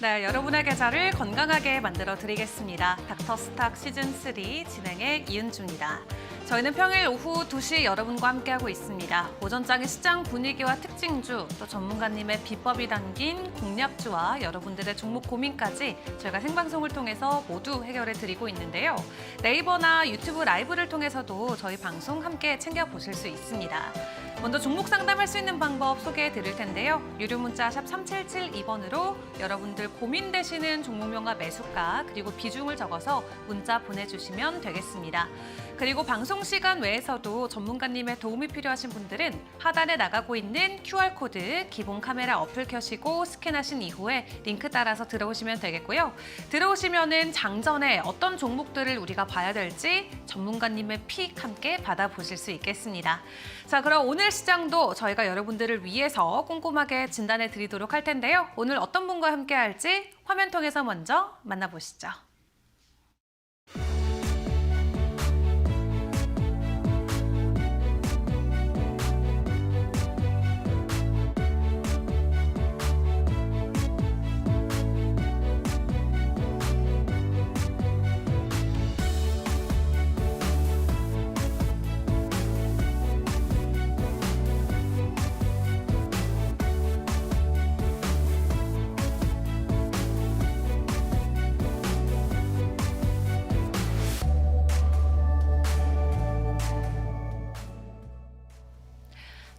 네, 여러분의 계좌를 건강하게 만들어 드리겠습니다. 닥터스탁 시즌3 진행의 이은주입니다. 저희는 평일 오후 2시 여러분과 함께하고 있습니다. 오전장의 시장 분위기와 특징주, 또 전문가님의 비법이 담긴 공략주와 여러분들의 종목 고민까지 저희가 생방송을 통해서 모두 해결해 드리고 있는데요. 네이버나 유튜브 라이브를 통해서도 저희 방송 함께 챙겨보실 수 있습니다. 먼저 종목 상담할 수 있는 방법 소개해 드릴 텐데요. 유료 문자 샵 3772번으로 여러분들 고민되시는 종목명과 매수가 그리고 비중을 적어서 문자 보내주시면 되겠습니다. 그리고 방송 시간 외에서도 전문가님의 도움이 필요하신 분들은 하단에 나가고 있는 QR코드 기본 카메라 어플 켜시고 스캔하신 이후에 링크 따라서 들어오시면 되겠고요. 들어오시면은 장전에 어떤 종목들을 우리가 봐야 될지 전문가님의 픽 함께 받아보실 수 있겠습니다. 자, 그럼 오늘 시장도 저희가 여러분들을 위해서 꼼꼼하게 진단해 드리도록 할 텐데요. 오늘 어떤 분과 함께 할지 화면 통해서 먼저 만나보시죠.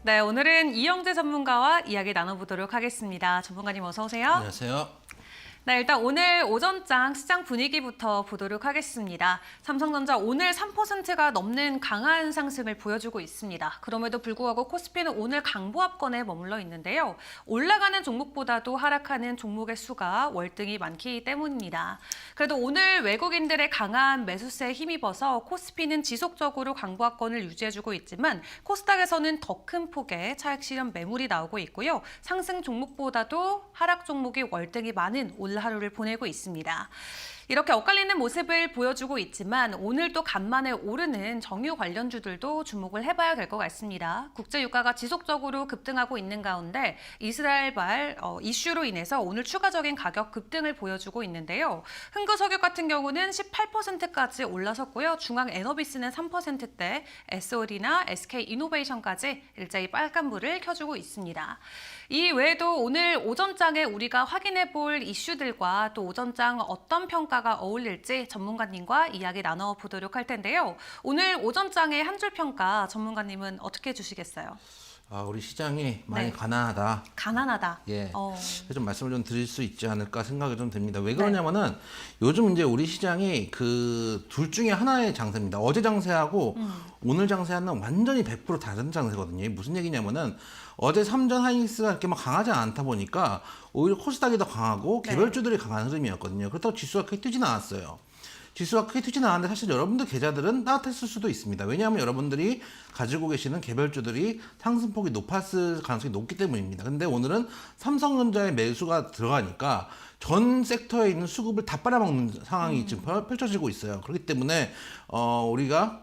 네, 오늘은 이영재 전문가와 이야기 나눠보도록 하겠습니다. 전문가님 어서 오세요. 안녕하세요. 네, 일단 오늘 오전장 시장 분위기부터 보도록 하겠습니다. 삼성전자 오늘 3%가 넘는 강한 상승을 보여주고 있습니다. 그럼에도 불구하고 코스피는 오늘 강보합권에 머물러 있는데요. 올라가는 종목보다도 하락하는 종목의 수가 월등히 많기 때문입니다. 그래도 오늘 외국인들의 강한 매수세에 힘입어서 코스피는 지속적으로 강보합권을 유지해주고 있지만 코스닥에서는 더 큰 폭의 차익 실현 매물이 나오고 있고요. 상승 종목보다도 하락 종목이 월등히 많은 오늘 하루를 보내고 있습니다. 이렇게 엇갈리는 모습을 보여주고 있지만 오늘 또 간만에 오르는 정유 관련주들도 주목을 해봐야 될 것 같습니다. 국제유가가 지속적으로 급등하고 있는 가운데 이스라엘발 이슈로 인해서 오늘 추가적인 가격 급등을 보여주고 있는데요. 흥구석유 같은 경우는 18%까지 올라섰고요. 중앙에너비스는 3%대, SOD나 SK이노베이션까지 일제히 빨간불을 켜주고 있습니다. 이 외에도 오늘 오전장에 우리가 확인해 볼 이슈들과 또 오전장 어떤 평가가 어울릴지 전문가님과 이야기 나눠보도록 할 텐데요. 오늘 오전장의 한 줄 평가 전문가님은 어떻게 주시겠어요? 우리 시장이 많이 네. 가난하다. 가난하다. 예. 어. 좀 말씀을 좀 드릴 수 있지 않을까 생각이 좀 듭니다. 왜 그러냐면은 요즘 이제 우리 시장이 그 둘 중에 하나의 장세입니다. 어제 장세하고 오늘 장세하는 완전히 100% 다른 장세거든요. 무슨 얘기냐면은 어제 삼전 하이닉스가 이렇게 막 강하지 않다 보니까 오히려 코스닥이 더 강하고 개별주들이 강한 흐름이었거든요. 그렇다고 지수가 크게 뛰지는 않았어요. 지수가 크게 튀지는 않았는데 사실 여러분들 계좌들은 따뜻했을 수도 있습니다. 왜냐하면 여러분들이 가지고 계시는 개별주들이 상승폭이 높았을 가능성이 높기 때문입니다. 근데 오늘은 삼성전자의 매수가 들어가니까 전 섹터에 있는 수급을 다 빨아먹는 상황이 지금 펼쳐지고 있어요. 그렇기 때문에 우리가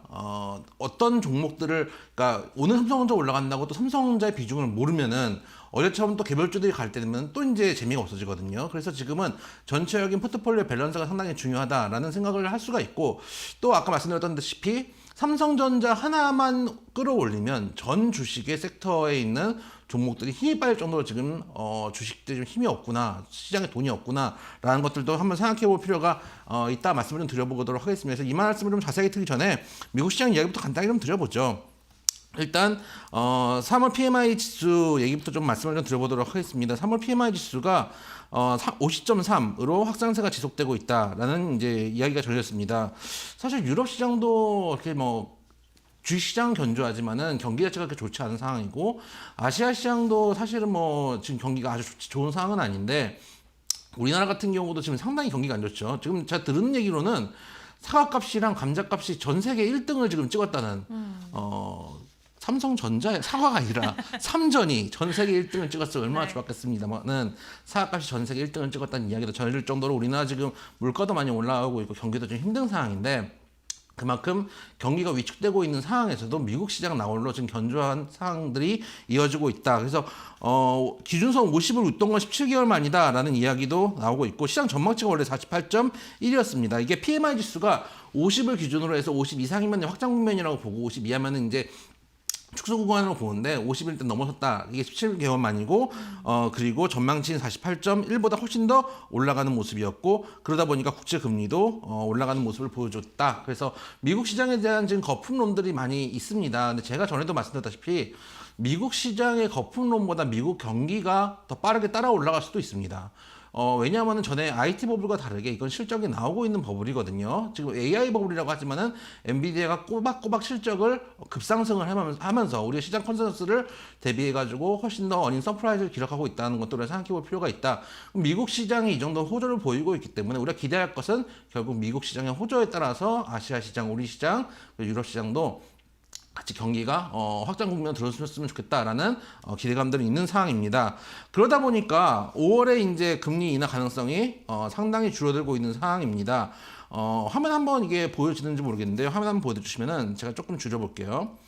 어떤 종목들을 그러니까 오늘 삼성전자 올라간다고 또 삼성전자의 비중을 모르면은 어제처럼 또 개별주들이 갈 때 되면 또 이제 재미가 없어지거든요. 그래서 지금은 전체적인 포트폴리오 밸런스가 상당히 중요하다라는 생각을 할 수가 있고 또 아까 말씀드렸다시피 삼성전자 하나만 끌어올리면 전 주식의 섹터에 있는 종목들이 힘이 빠질 정도로 지금 주식들이 좀 힘이 없구나, 시장에 돈이 없구나 라는 것들도 한번 생각해 볼 필요가 있다 말씀을 좀 드려보도록 하겠습니다. 그래서 이 말씀을 좀 자세하게 드리기 전에 미국 시장 이야기부터 간단히 좀 드려보죠. 일단 3월 PMI 지수 얘기부터 좀 말씀을 좀 드려보도록 하겠습니다. 3월 PMI 지수가 50.3으로 확산세가 지속되고 있다라는 이제 이야기가 전해졌습니다. 사실 유럽 시장도 이렇게 뭐 주시장 견조하지만은 경기 자체가 그렇게 좋지 않은 상황이고 아시아 시장도 사실은 뭐 지금 경기가 아주 좋은 상황은 아닌데 우리나라 같은 경우도 지금 상당히 경기가 안 좋죠. 지금 제가 들은 얘기로는 사과값이랑 감자값이 전 세계 1등을 지금 찍었다는 삼성전자의 사과가 아니라 삼전이 전 세계 1등을 찍었어요. 얼마나 좋았겠습니다만은 사과값이 전 세계 1등을 찍었다는 이야기도 전해질 정도로 우리나라 지금 물가도 많이 올라가고 있고 경기도 좀 힘든 상황인데 그만큼 경기가 위축되고 있는 상황에서도 미국 시장 나홀로 지금 견조한 상황들이 이어지고 있다. 그래서 기준선 50을 웃던 건 17개월 만이다라는 이야기도 나오고 있고 시장 전망치가 원래 48.1이었습니다. 이게 PMI 지수가 50을 기준으로 해서 50 이상이면 확장 국면이라고 보고 50 이하면은 이제 축소 구간으로 보는데 50일 때 넘어섰다. 이게 17개월 만이고 그리고 전망치는 48.1보다 훨씬 더 올라가는 모습이었고 그러다 보니까 국제 금리도 올라가는 모습을 보여줬다. 그래서 미국 시장에 대한 지금 거품론들이 많이 있습니다. 근데 제가 전에도 말씀드렸다시피 미국 시장의 거품론보다 미국 경기가 더 빠르게 따라 올라갈 수도 있습니다. 왜냐하면 전에 IT 버블과 다르게 이건 실적이 나오고 있는 버블이거든요. 지금 AI 버블이라고 하지만은 엔비디아가 꼬박꼬박 실적을 급상승을 하면서 우리의 시장 컨센서스를 대비해가지고 훨씬 더 어닝 서프라이즈를 기록하고 있다는 것들을 생각해 볼 필요가 있다. 미국 시장이 이 정도 호조를 보이고 있기 때문에 우리가 기대할 것은 결국 미국 시장의 호조에 따라서 아시아 시장, 우리 시장, 유럽 시장도 같이 경기가 확장 국면으로 들어섰으면 좋겠다라는 기대감들이 있는 상황입니다. 그러다 보니까 5월에 이제 금리 인하 가능성이 상당히 줄어들고 있는 상황입니다. 화면 한번 이게 보여지는지 모르겠는데 화면 한번 보여주시면은 제가 조금 줄여볼게요.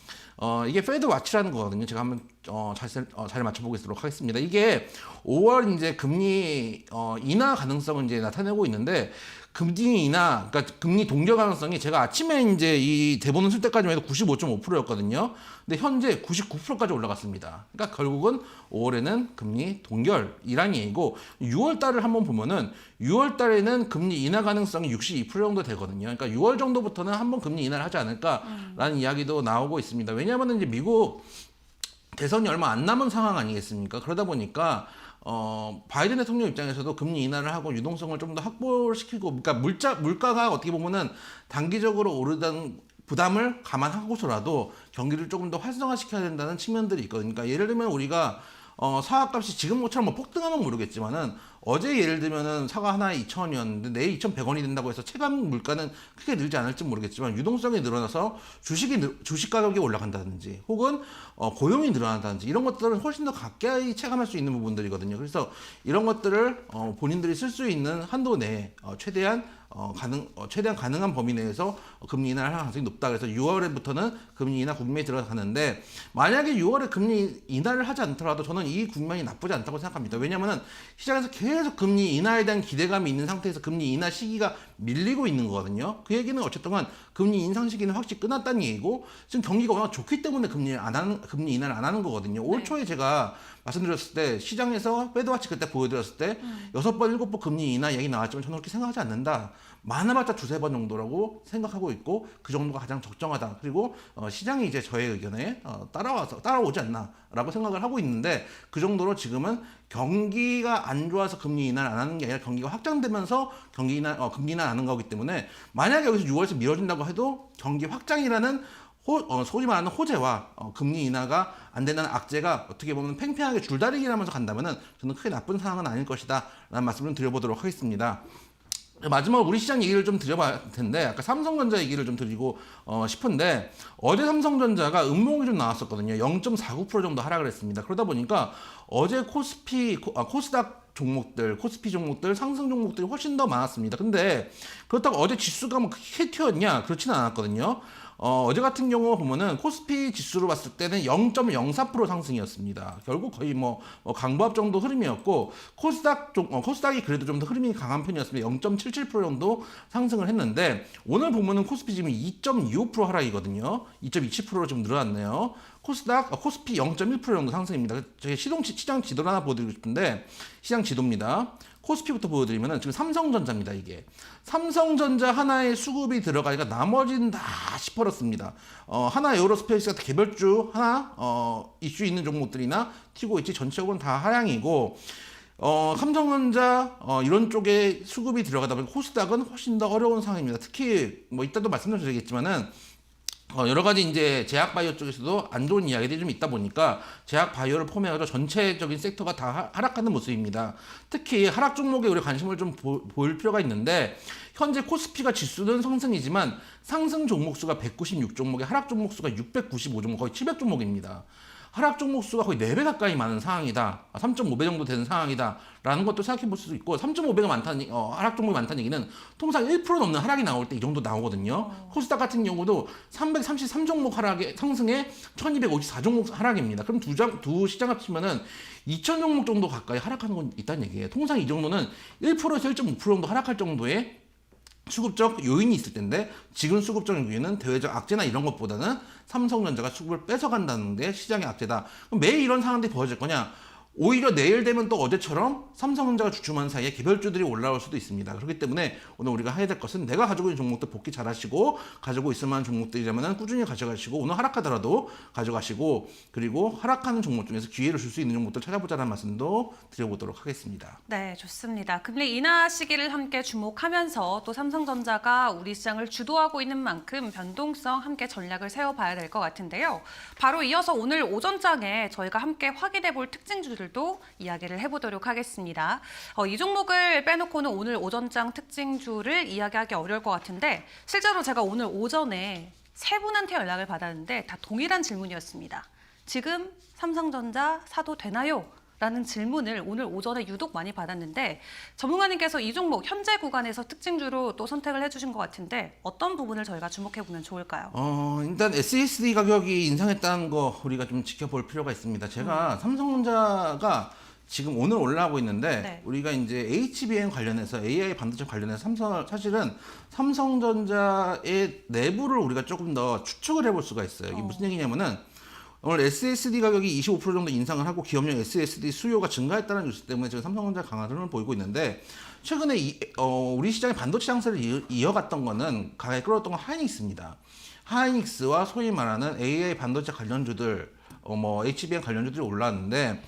이게 페드 와치라는 거거든요. 제가 한번 잘 맞춰보도록 하겠습니다. 이게 5월 이제 금리 인하 가능성을 이제 나타내고 있는데 금리 인하, 그러니까 금리 동결 가능성이 제가 아침에 이제 이 대본을 쓸 때까지만 해도 95.5%였거든요. 근데 현재 99%까지 올라갔습니다. 그러니까 결국은 5월에는 금리 동결이란 얘기고 6월 달을 한번 보면은 6월 달에는 금리 인하 가능성이 62% 정도 되거든요. 그러니까 6월 정도부터는 한번 금리 인하를 하지 않을까라는 이야기도 나오고 있습니다. 왜냐하면 이제 미국 대선이 얼마 안 남은 상황 아니겠습니까? 그러다 보니까 바이든 대통령 입장에서도 금리 인하를 하고 유동성을 좀 더 확보시키고, 그러니까 물가가 어떻게 보면은 단기적으로 오르던 부담을 감안하고서라도 경기를 조금 더 활성화시켜야 된다는 측면들이 있거든요. 그러니까 예를 들면 우리가 사과값이 지금 것처럼 뭐 폭등하면 모르겠지만은 어제 예를 들면은 사과 하나에 2,000원이었는데 내일 2,100원이 된다고 해서 체감 물가는 크게 늘지 않을지 모르겠지만 유동성이 늘어나서 주식 가격이 올라간다든지 혹은 고용이 늘어난다든지 이런 것들은 훨씬 더 가까이 체감할 수 있는 부분들이거든요. 그래서 이런 것들을 본인들이 쓸 수 있는 한도 내에 최대한 가능한 범위 내에서 금리 인하를 할 가능성이 높다. 그래서 6월부터는 금리 인하 국면에 들어가는데 만약에 6월에 금리 인하를 하지 않더라도 저는 이 국면이 나쁘지 않다고 생각합니다. 왜냐하면 시장에서 계속 금리 인하에 대한 기대감이 있는 상태에서 금리 인하 시기가 밀리고 있는 거거든요. 그 얘기는 어쨌든 금리 인상 시기는 확실히 끝났다는 얘기고 지금 경기가 워낙 좋기 때문에 금리 인하를 안 하는 거거든요. 올 초에 제가 말씀드렸을 때 시장에서 페드와치 그때 보여드렸을 때 6번, 7번 금리 인하 얘기 나왔지만 저는 그렇게 생각하지 않는다. 많아봤자 2-3번 정도라고 생각하고 있고 그 정도가 가장 적정하다. 그리고 시장이 이제 저의 의견에 따라오지 않나라고 생각을 하고 있는데 그 정도로 지금은 경기가 안 좋아서 금리 인하를 안 하는 게 아니라 경기가 확장되면서 금리 인하 하는 거기 때문에 만약에 여기서 6월에서 미뤄진다고 해도 경기 확장이라는 소위 말하는 호재와 금리 인하가 안 된다는 악재가 어떻게 보면 팽팽하게 줄다리기를 하면서 간다면은 저는 크게 나쁜 상황은 아닐 것이다 라는 말씀을 드려보도록 하겠습니다. 마지막으로 우리 시장 얘기를 좀 드려볼 텐데 아까 삼성전자 얘기를 좀 드리고 싶은데 어제 삼성전자가 음봉이 좀 나왔었거든요. 0.49% 정도 하락을 했습니다. 그러다 보니까 어제 코스닥 종목들, 코스피 종목들, 상승 종목들이 훨씬 더 많았습니다. 근데 그렇다고 어제 지수가 뭐 크게 튀었냐? 그렇지는 않았거든요. 어제 같은 경우 보면은 코스피 지수로 봤을 때는 0.04% 상승이었습니다. 결국 거의 강보합 정도 흐름이었고 코스닥이 그래도 좀 더 흐름이 강한 편이었습니다. 0.77% 정도 상승을 했는데 오늘 보면은 코스피 지금 2.25% 하락이거든요. 2.27%로 좀 늘어났네요. 코스피 0.1% 정도 상승입니다. 저희 시장 지도를 하나 보여드리고 싶은데 시장 지도입니다. 코스피부터 보여드리면은 지금 삼성전자입니다. 이게 삼성전자 하나의 수급이 들어가니까 나머지는 다 시퍼렇습니다. 하나 에어로스페이스 같은 개별주 하나 이슈 있는 종목들이나 튀고 있지 전체적으로는 다 하향이고 삼성전자 이런 쪽에 수급이 들어가다 보니까 코스닥은 훨씬 더 어려운 상황입니다. 특히 이따도 말씀드리겠지만은 여러 가지 이제 제약바이오 쪽에서도 안 좋은 이야기들이 좀 있다 보니까 제약바이오를 포함해서 전체적인 섹터가 다 하락하는 모습입니다. 특히 하락 종목에 우리 관심을 좀 보일 필요가 있는데 현재 코스피가 지수는 상승이지만 상승 종목 수가 196종목에 하락 종목 수가 695종목 거의 700종목입니다. 하락 종목 수가 거의 4배 가까이 많은 상황이다. 3.5배 정도 되는 상황이다라는 것도 생각해 볼 수도 있고 3.5배가 많다는 하락 종목이 많다는 얘기는 통상 1% 넘는 하락이 나올 때 이 정도 나오거든요. 코스닥 같은 경우도 333 종목 하락에 상승에 1254 종목 하락입니다. 그럼 두 시장 합치면은 2000 종목 정도 가까이 하락하는 건 있다는 얘기예요. 통상 이 정도는 1%에서 1.5% 정도 하락할 정도의 수급적 요인이 있을 텐데 지금 수급적 요인은 대외적 악재나 이런 것보다는 삼성전자가 수급을 뺏어간다는 게 시장의 악재다. 그럼 매일 이런 상황들이 벌어질 거냐? 오히려 내일 되면 또 어제처럼 삼성전자가 주춤한 사이에 개별주들이 올라올 수도 있습니다. 그렇기 때문에 오늘 우리가 해야 될 것은 내가 가지고 있는 종목들 복귀 잘 하시고 가지고 있을 만한 종목들이라면 꾸준히 가져가시고 오늘 하락하더라도 가져가시고 그리고 하락하는 종목 중에서 기회를 줄 수 있는 종목들 찾아보자는 말씀도 드려보도록 하겠습니다. 네, 좋습니다. 금리 인하 시기를 함께 주목하면서 또 삼성전자가 우리 시장을 주도하고 있는 만큼 변동성 함께 전략을 세워봐야 될 것 같은데요. 바로 이어서 오늘 오전장에 저희가 함께 확인해 볼 특징주들도 이야기를 해보도록 하겠습니다. 이 종목을 빼놓고는 오늘 오전장 특징주를 이야기하기 어려울 것 같은데 실제로 제가 오늘 오전에 세 분한테 연락을 받았는데 다 동일한 질문이었습니다. 지금 삼성전자 사도 되나요? 라는 질문을 오늘 오전에 유독 많이 받았는데 전문가님께서 이 종목 현재 구간에서 특징주로 또 선택을 해주신 것 같은데 어떤 부분을 저희가 주목해보면 좋을까요? 일단 SSD 가격이 인상했다는 거 우리가 좀 지켜볼 필요가 있습니다. 제가 삼성전자가 지금 오늘 올라가고 있는데 네. 우리가 이제 HBM 관련해서 AI 반도체 관련해서 사실은 삼성전자의 내부를 우리가 조금 더 추측을 해볼 수가 있어요. 이게 무슨 얘기냐면은 오늘 SSD 가격이 25% 정도 인상을 하고 기업용 SSD 수요가 증가했다는 뉴스 때문에 지금 삼성전자 강한 흐름을 보이고 있는데 최근에 우리 시장의 반도체 장세를 이어갔던 거는 강하게 끌어왔던 건 하이닉스입니다. 하이닉스와 소위 말하는 AI 반도체 관련주들, HBM 관련주들이 올랐는데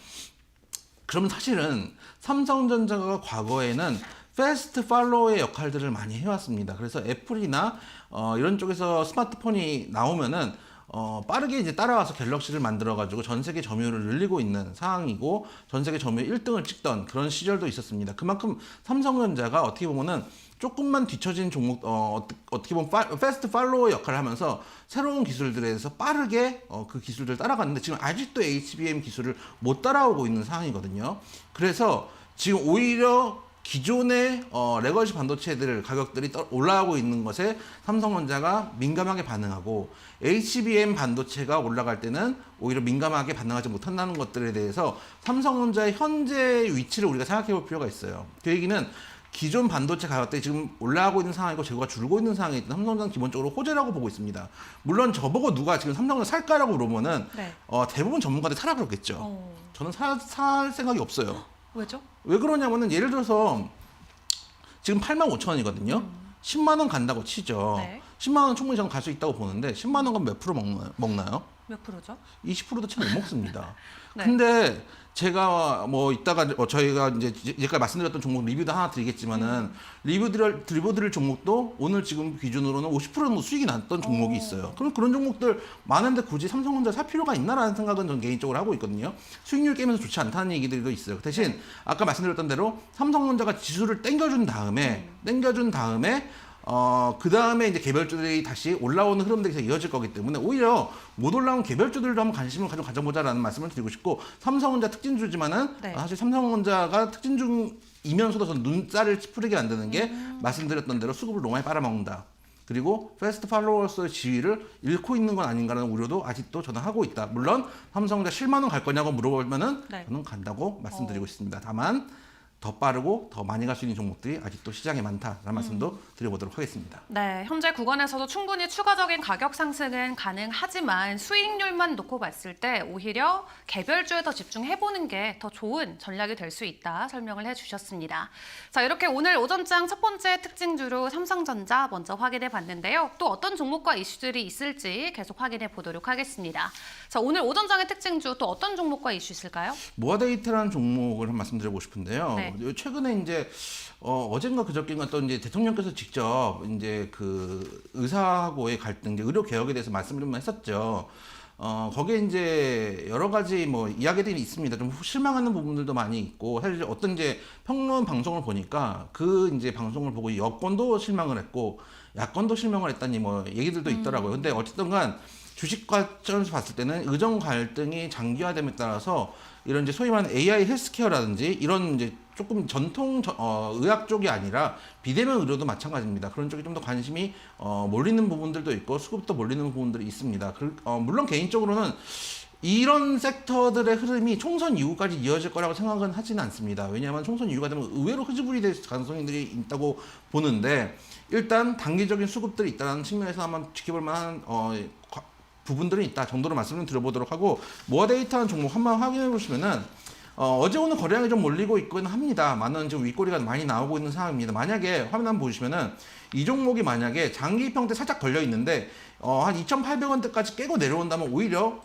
그러면 사실은 삼성전자가 과거에는 패스트 팔로우의 역할들을 많이 해왔습니다. 그래서 애플이나 이런 쪽에서 스마트폰이 나오면은 빠르게 이제 따라와서 갤럭시를 만들어가지고 전 세계 점유율을 늘리고 있는 상황이고 전 세계 점유율 1등을 찍던 그런 시절도 있었습니다. 그만큼 삼성전자가 어떻게 보면은 조금만 뒤처진 종목, 어떻게 보면 패스트 팔로워 역할을 하면서 새로운 기술들에 대해서 빠르게 그 기술들을 따라갔는데 지금 아직도 HBM 기술을 못 따라오고 있는 상황이거든요. 그래서 지금 오히려 기존의 레거시 반도체들 가격들이 올라가고 있는 것에 삼성전자가 민감하게 반응하고 HBM 반도체가 올라갈 때는 오히려 민감하게 반응하지 못한다는 것들에 대해서 삼성전자의 현재 위치를 우리가 생각해 볼 필요가 있어요. 그 얘기는 기존 반도체 가격들이 지금 올라가고 있는 상황이고 재고가 줄고 있는 상황이기 때문에 삼성전자는 기본적으로 호재라고 보고 있습니다. 물론 저보고 누가 지금 삼성전자 살까라고 물어보면 네. 대부분 전문가들이 사라 그러겠죠. 저는 살 생각이 없어요. 왜죠? 왜 그러냐면은 예를 들어서 지금 85,000원이거든요. 10만 원 간다고 치죠. 네. 10만 원 충분히 저는 갈 수 있다고 보는데 10만 원간 몇 프로 먹나요? 몇 프로죠? 20%도 채 못 먹습니다. 네. 근데 제가 이따가 저희가 이제 예전에 말씀드렸던 종목 리뷰도 하나 드리겠지만은 리뷰 드릴 종목도 오늘 지금 기준으로는 50% 정도 수익이 났던 종목이 있어요. 그럼 그런 종목들 많은데 굳이 삼성전자 살 필요가 있나라는 생각은 저는 개인적으로 하고 있거든요. 수익률 게임에서 좋지 않다는 얘기들도 있어요. 그 대신 아까 말씀드렸던 대로 삼성전자가 지수를 땡겨준 다음에 그 다음에 이제 개별주들이 다시 올라오는 흐름들이 계속 이어질 거기 때문에 오히려 못 올라온 개별주들도 한번 관심을 가져보자라는 말씀을 드리고 싶고 삼성전자 특징주지만은 네. 사실 삼성전자가 특징주이면서도 저는 눈살을 찌푸리게 만드는 게 말씀드렸던 대로 수급을 너무 많이 빨아먹는다. 그리고 패스트 팔로워스의 지위를 잃고 있는 건 아닌가라는 우려도 아직도 저는 하고 있다. 물론 삼성전자 10만 원 갈 거냐고 물어보면은 네. 저는 간다고 말씀드리고 있습니다. 다만 더 빠르고 더 많이 갈 수 있는 종목들이 아직도 시장에 많다라는 말씀도 드려보도록 하겠습니다. 네, 현재 구간에서도 충분히 추가적인 가격 상승은 가능하지만 수익률만 놓고 봤을 때 오히려 개별주에 더 집중해보는 게 더 좋은 전략이 될 수 있다 설명을 해주셨습니다. 자, 이렇게 오늘 오전장 첫 번째 특징주로 삼성전자 먼저 확인해 봤는데요. 또 어떤 종목과 이슈들이 있을지 계속 확인해 보도록 하겠습니다. 자, 오늘 오전장의 특징주 또 어떤 종목과 이슈 있을까요? 모아데이터라는 종목을 한 말씀드리고 싶은데요. 네. 최근에 이제 어젠가 그저께인가 또 이제 대통령께서 직접 이제 그 의사하고의 갈등, 이제 의료 개혁에 대해서 말씀을 좀 했었죠. 거기에 이제 여러 가지 뭐 이야기들이 있습니다. 좀 실망하는 부분들도 많이 있고, 사실 어떤 이제 평론 방송을 보니까 그 이제 방송을 보고 여권도 실망을 했고, 야권도 실망을 했다니 뭐 얘기들도 있더라고요. 근데 어쨌든 간 주식 관점에서 봤을 때는 의정 갈등이 장기화됨에 따라서 이런 이제 소위 말하는 AI 헬스케어라든지 이런 이제 조금 전통 의학 쪽이 아니라 비대면 의료도 마찬가지입니다. 그런 쪽에 좀 더 관심이 몰리는 부분들도 있고 수급도 몰리는 부분들이 있습니다. 물론 개인적으로는 이런 섹터들의 흐름이 총선 이후까지 이어질 거라고 생각은 하지는 않습니다. 왜냐하면 총선 이후가 되면 의외로 흐지부지 될 가능성이 있다고 보는데, 일단 단기적인 수급들이 있다는 측면에서 한번 지켜볼 만한 부분들이 있다 정도로 말씀을 드려보도록 하고, 모아 데이터는 종목 한번 확인해 보시면은 어제 오늘 거래량이 좀 몰리고 있긴 합니다. 많은 지금 윗꼬리가 많이 나오고 있는 상황입니다. 만약에 화면 한번 보시면은 이 종목이 만약에 장기 평대 살짝 걸려 있는데 한 2,800원대까지 깨고 내려온다면 오히려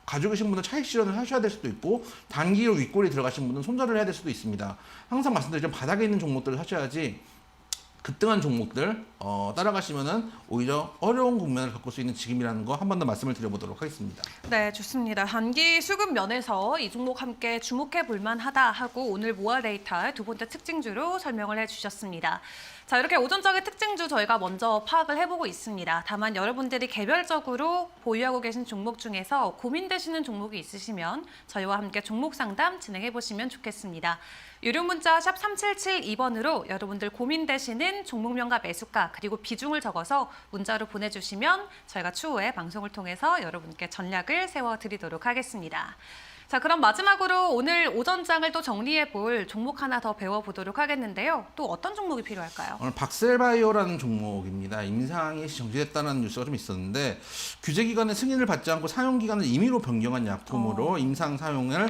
가지고 계신 분은 차익 실현을 하셔야 될 수도 있고, 단기로 윗꼬리 들어가신 분은 손절을 해야 될 수도 있습니다. 항상 말씀드리지만 바닥에 있는 종목들을 하셔야지 급등한 종목들 따라가시면은 오히려 어려운 국면을 겪을 수 있는 지금이라는 거 한 번 더 말씀을 드려보도록 하겠습니다. 네, 좋습니다. 단기 수급 면에서 이 종목 함께 주목해 볼 만하다 하고 오늘 모아 데이터 두 번째 특징주로 설명을 해주셨습니다. 자, 이렇게 오전장의 특징주 저희가 먼저 파악을 해보고 있습니다. 다만 여러분들이 개별적으로 보유하고 계신 종목 중에서 고민되시는 종목이 있으시면 저희와 함께 종목 상담 진행해 보시면 좋겠습니다. 유료 문자 샵 3772번으로 여러분들 고민되시는 종목명과 매수가 그리고 비중을 적어서 문자로 보내주시면 저희가 추후에 방송을 통해서 여러분께 전략을 세워드리도록 하겠습니다. 자, 그럼 마지막으로 오늘 오전장을 또 정리해 볼 종목 하나 더 배워보도록 하겠는데요. 또 어떤 종목이 필요할까요? 오늘 박셀바이오라는 종목입니다. 임상이 정지됐다는 뉴스가 좀 있었는데, 규제기관의 승인을 받지 않고 사용기간을 임의로 변경한 약품으로 임상 사용을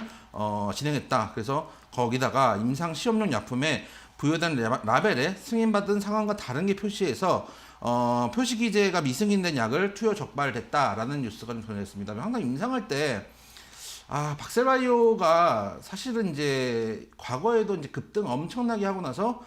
진행했다. 그래서 거기다가 임상 시험용 약품에 부여된 라벨에 승인받은 상황과 다른 게 표시해서 표시 기재가 미승인된 약을 투여 적발됐다라는 뉴스가 좀 전해졌습니다. 항상 임상할 때 박셀바이오가 사실은 이제 과거에도 이제 급등 엄청나게 하고 나서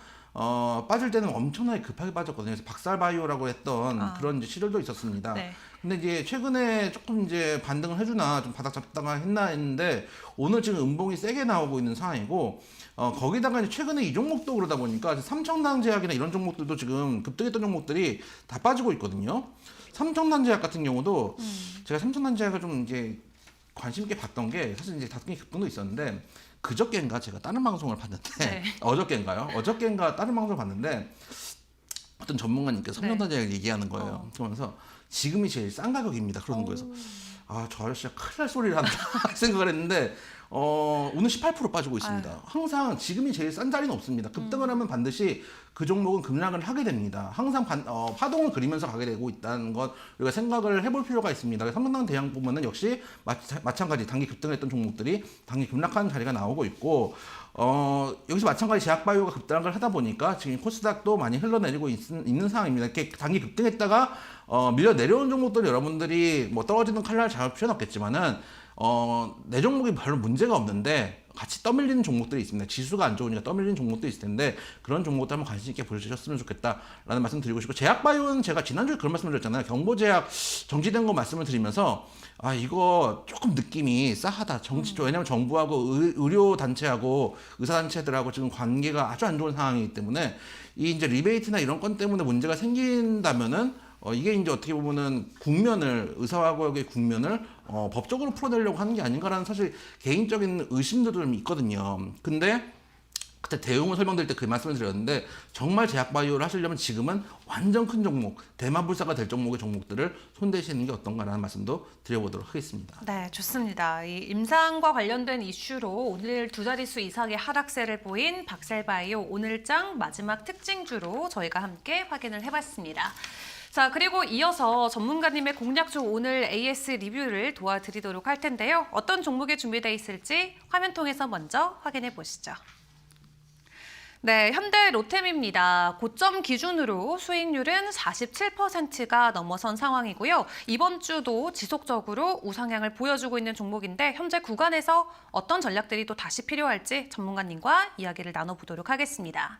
빠질 때는 엄청나게 급하게 빠졌거든요. 그래서 박살바이오라고 했던 그런 이제 시절도 있었습니다. 네. 근데 이제 최근에 조금 이제 반등을 해주나 좀 바닥 잡다가 했나 했는데, 오늘 지금 음봉이 세게 나오고 있는 상황이고, 거기다가 이제 최근에 이 종목도 그러다 보니까 삼청단제약이나 이런 종목들도 지금 급등했던 종목들이 다 빠지고 있거든요. 삼청단제약 같은 경우도 제가 삼청단제약을 좀 이제 관심 있게 봤던 게, 사실 이제 다섯 개 급등도 있었는데, 그저께인가 제가 다른 방송을 봤는데 네. 어저께인가 다른 방송을 봤는데 어떤 전문가님께서 삼성전자를 얘기하는 거예요. 그러면서 지금이 제일 싼 가격입니다. 그러는 거에서 저 아저씨가 큰일 날 소리를 한다 생각을 했는데 오늘 18% 빠지고 있습니다. 항상 지금이 제일 싼 자리는 없습니다. 급등을 하면 반드시 그 종목은 급락을 하게 됩니다. 항상 파동을 그리면서 가게 되고 있다는 것 우리가 생각을 해볼 필요가 있습니다. 삼성당 대양 보면은 역시 마찬가지 단기 급등했던 종목들이 단기 급락하는 자리가 나오고 있고, 여기서 마찬가지 제약바이오가 급락을 하다 보니까 지금 코스닥도 많이 흘러내리고 있는 상황입니다. 이렇게 단기 급등했다가 밀려 내려온 종목들 여러분들이 뭐 떨어지는 칼날 잡을 필요는 없겠지만은 내 종목이 별로 문제가 없는데 같이 떠밀리는 종목들이 있습니다. 지수가 안 좋으니까 떠밀리는 종목도 있을 텐데, 그런 종목들 한번 관심 있게 보셔주셨으면 좋겠다라는 말씀 드리고 싶고, 제약바이오는 제가 지난주에 그런 말씀을 드렸잖아요. 경보제약 정지된 거 말씀을 드리면서 이거 조금 느낌이 싸하다. 왜냐면 정부하고 의료단체하고 의사단체들하고 지금 관계가 아주 안 좋은 상황이기 때문에 이 이제 리베이트나 이런 건 때문에 문제가 생긴다면은 이게 이제 어떻게 보면은 의사와의 국면을 법적으로 풀어내려고 하는 게 아닌가라는 사실 개인적인 의심도 좀 있거든요. 근데 그때 대응을 설명드릴 때 그 말씀을 드렸는데, 정말 제약바이오를 하시려면 지금은 완전 큰 종목, 대마불사가 될 종목의 종목들을 손대시는 게 어떤가라는 말씀도 드려보도록 하겠습니다. 네, 좋습니다. 이 임상과 관련된 이슈로 오늘 두 자릿수 이상의 하락세를 보인 박셀바이오 오늘장 마지막 특징주로 저희가 함께 확인을 해봤습니다. 자, 그리고 이어서 전문가님의 공략주 오늘 AS 리뷰를 도와드리도록 할 텐데요. 어떤 종목이 준비되어 있을지 화면 통해서 먼저 확인해 보시죠. 네, 현대 로템입니다. 고점 기준으로 수익률은 47%가 넘어선 상황이고요. 이번 주도 지속적으로 우상향을 보여주고 있는 종목인데, 현재 구간에서 어떤 전략들이 또 다시 필요할지 전문가님과 이야기를 나눠보도록 하겠습니다.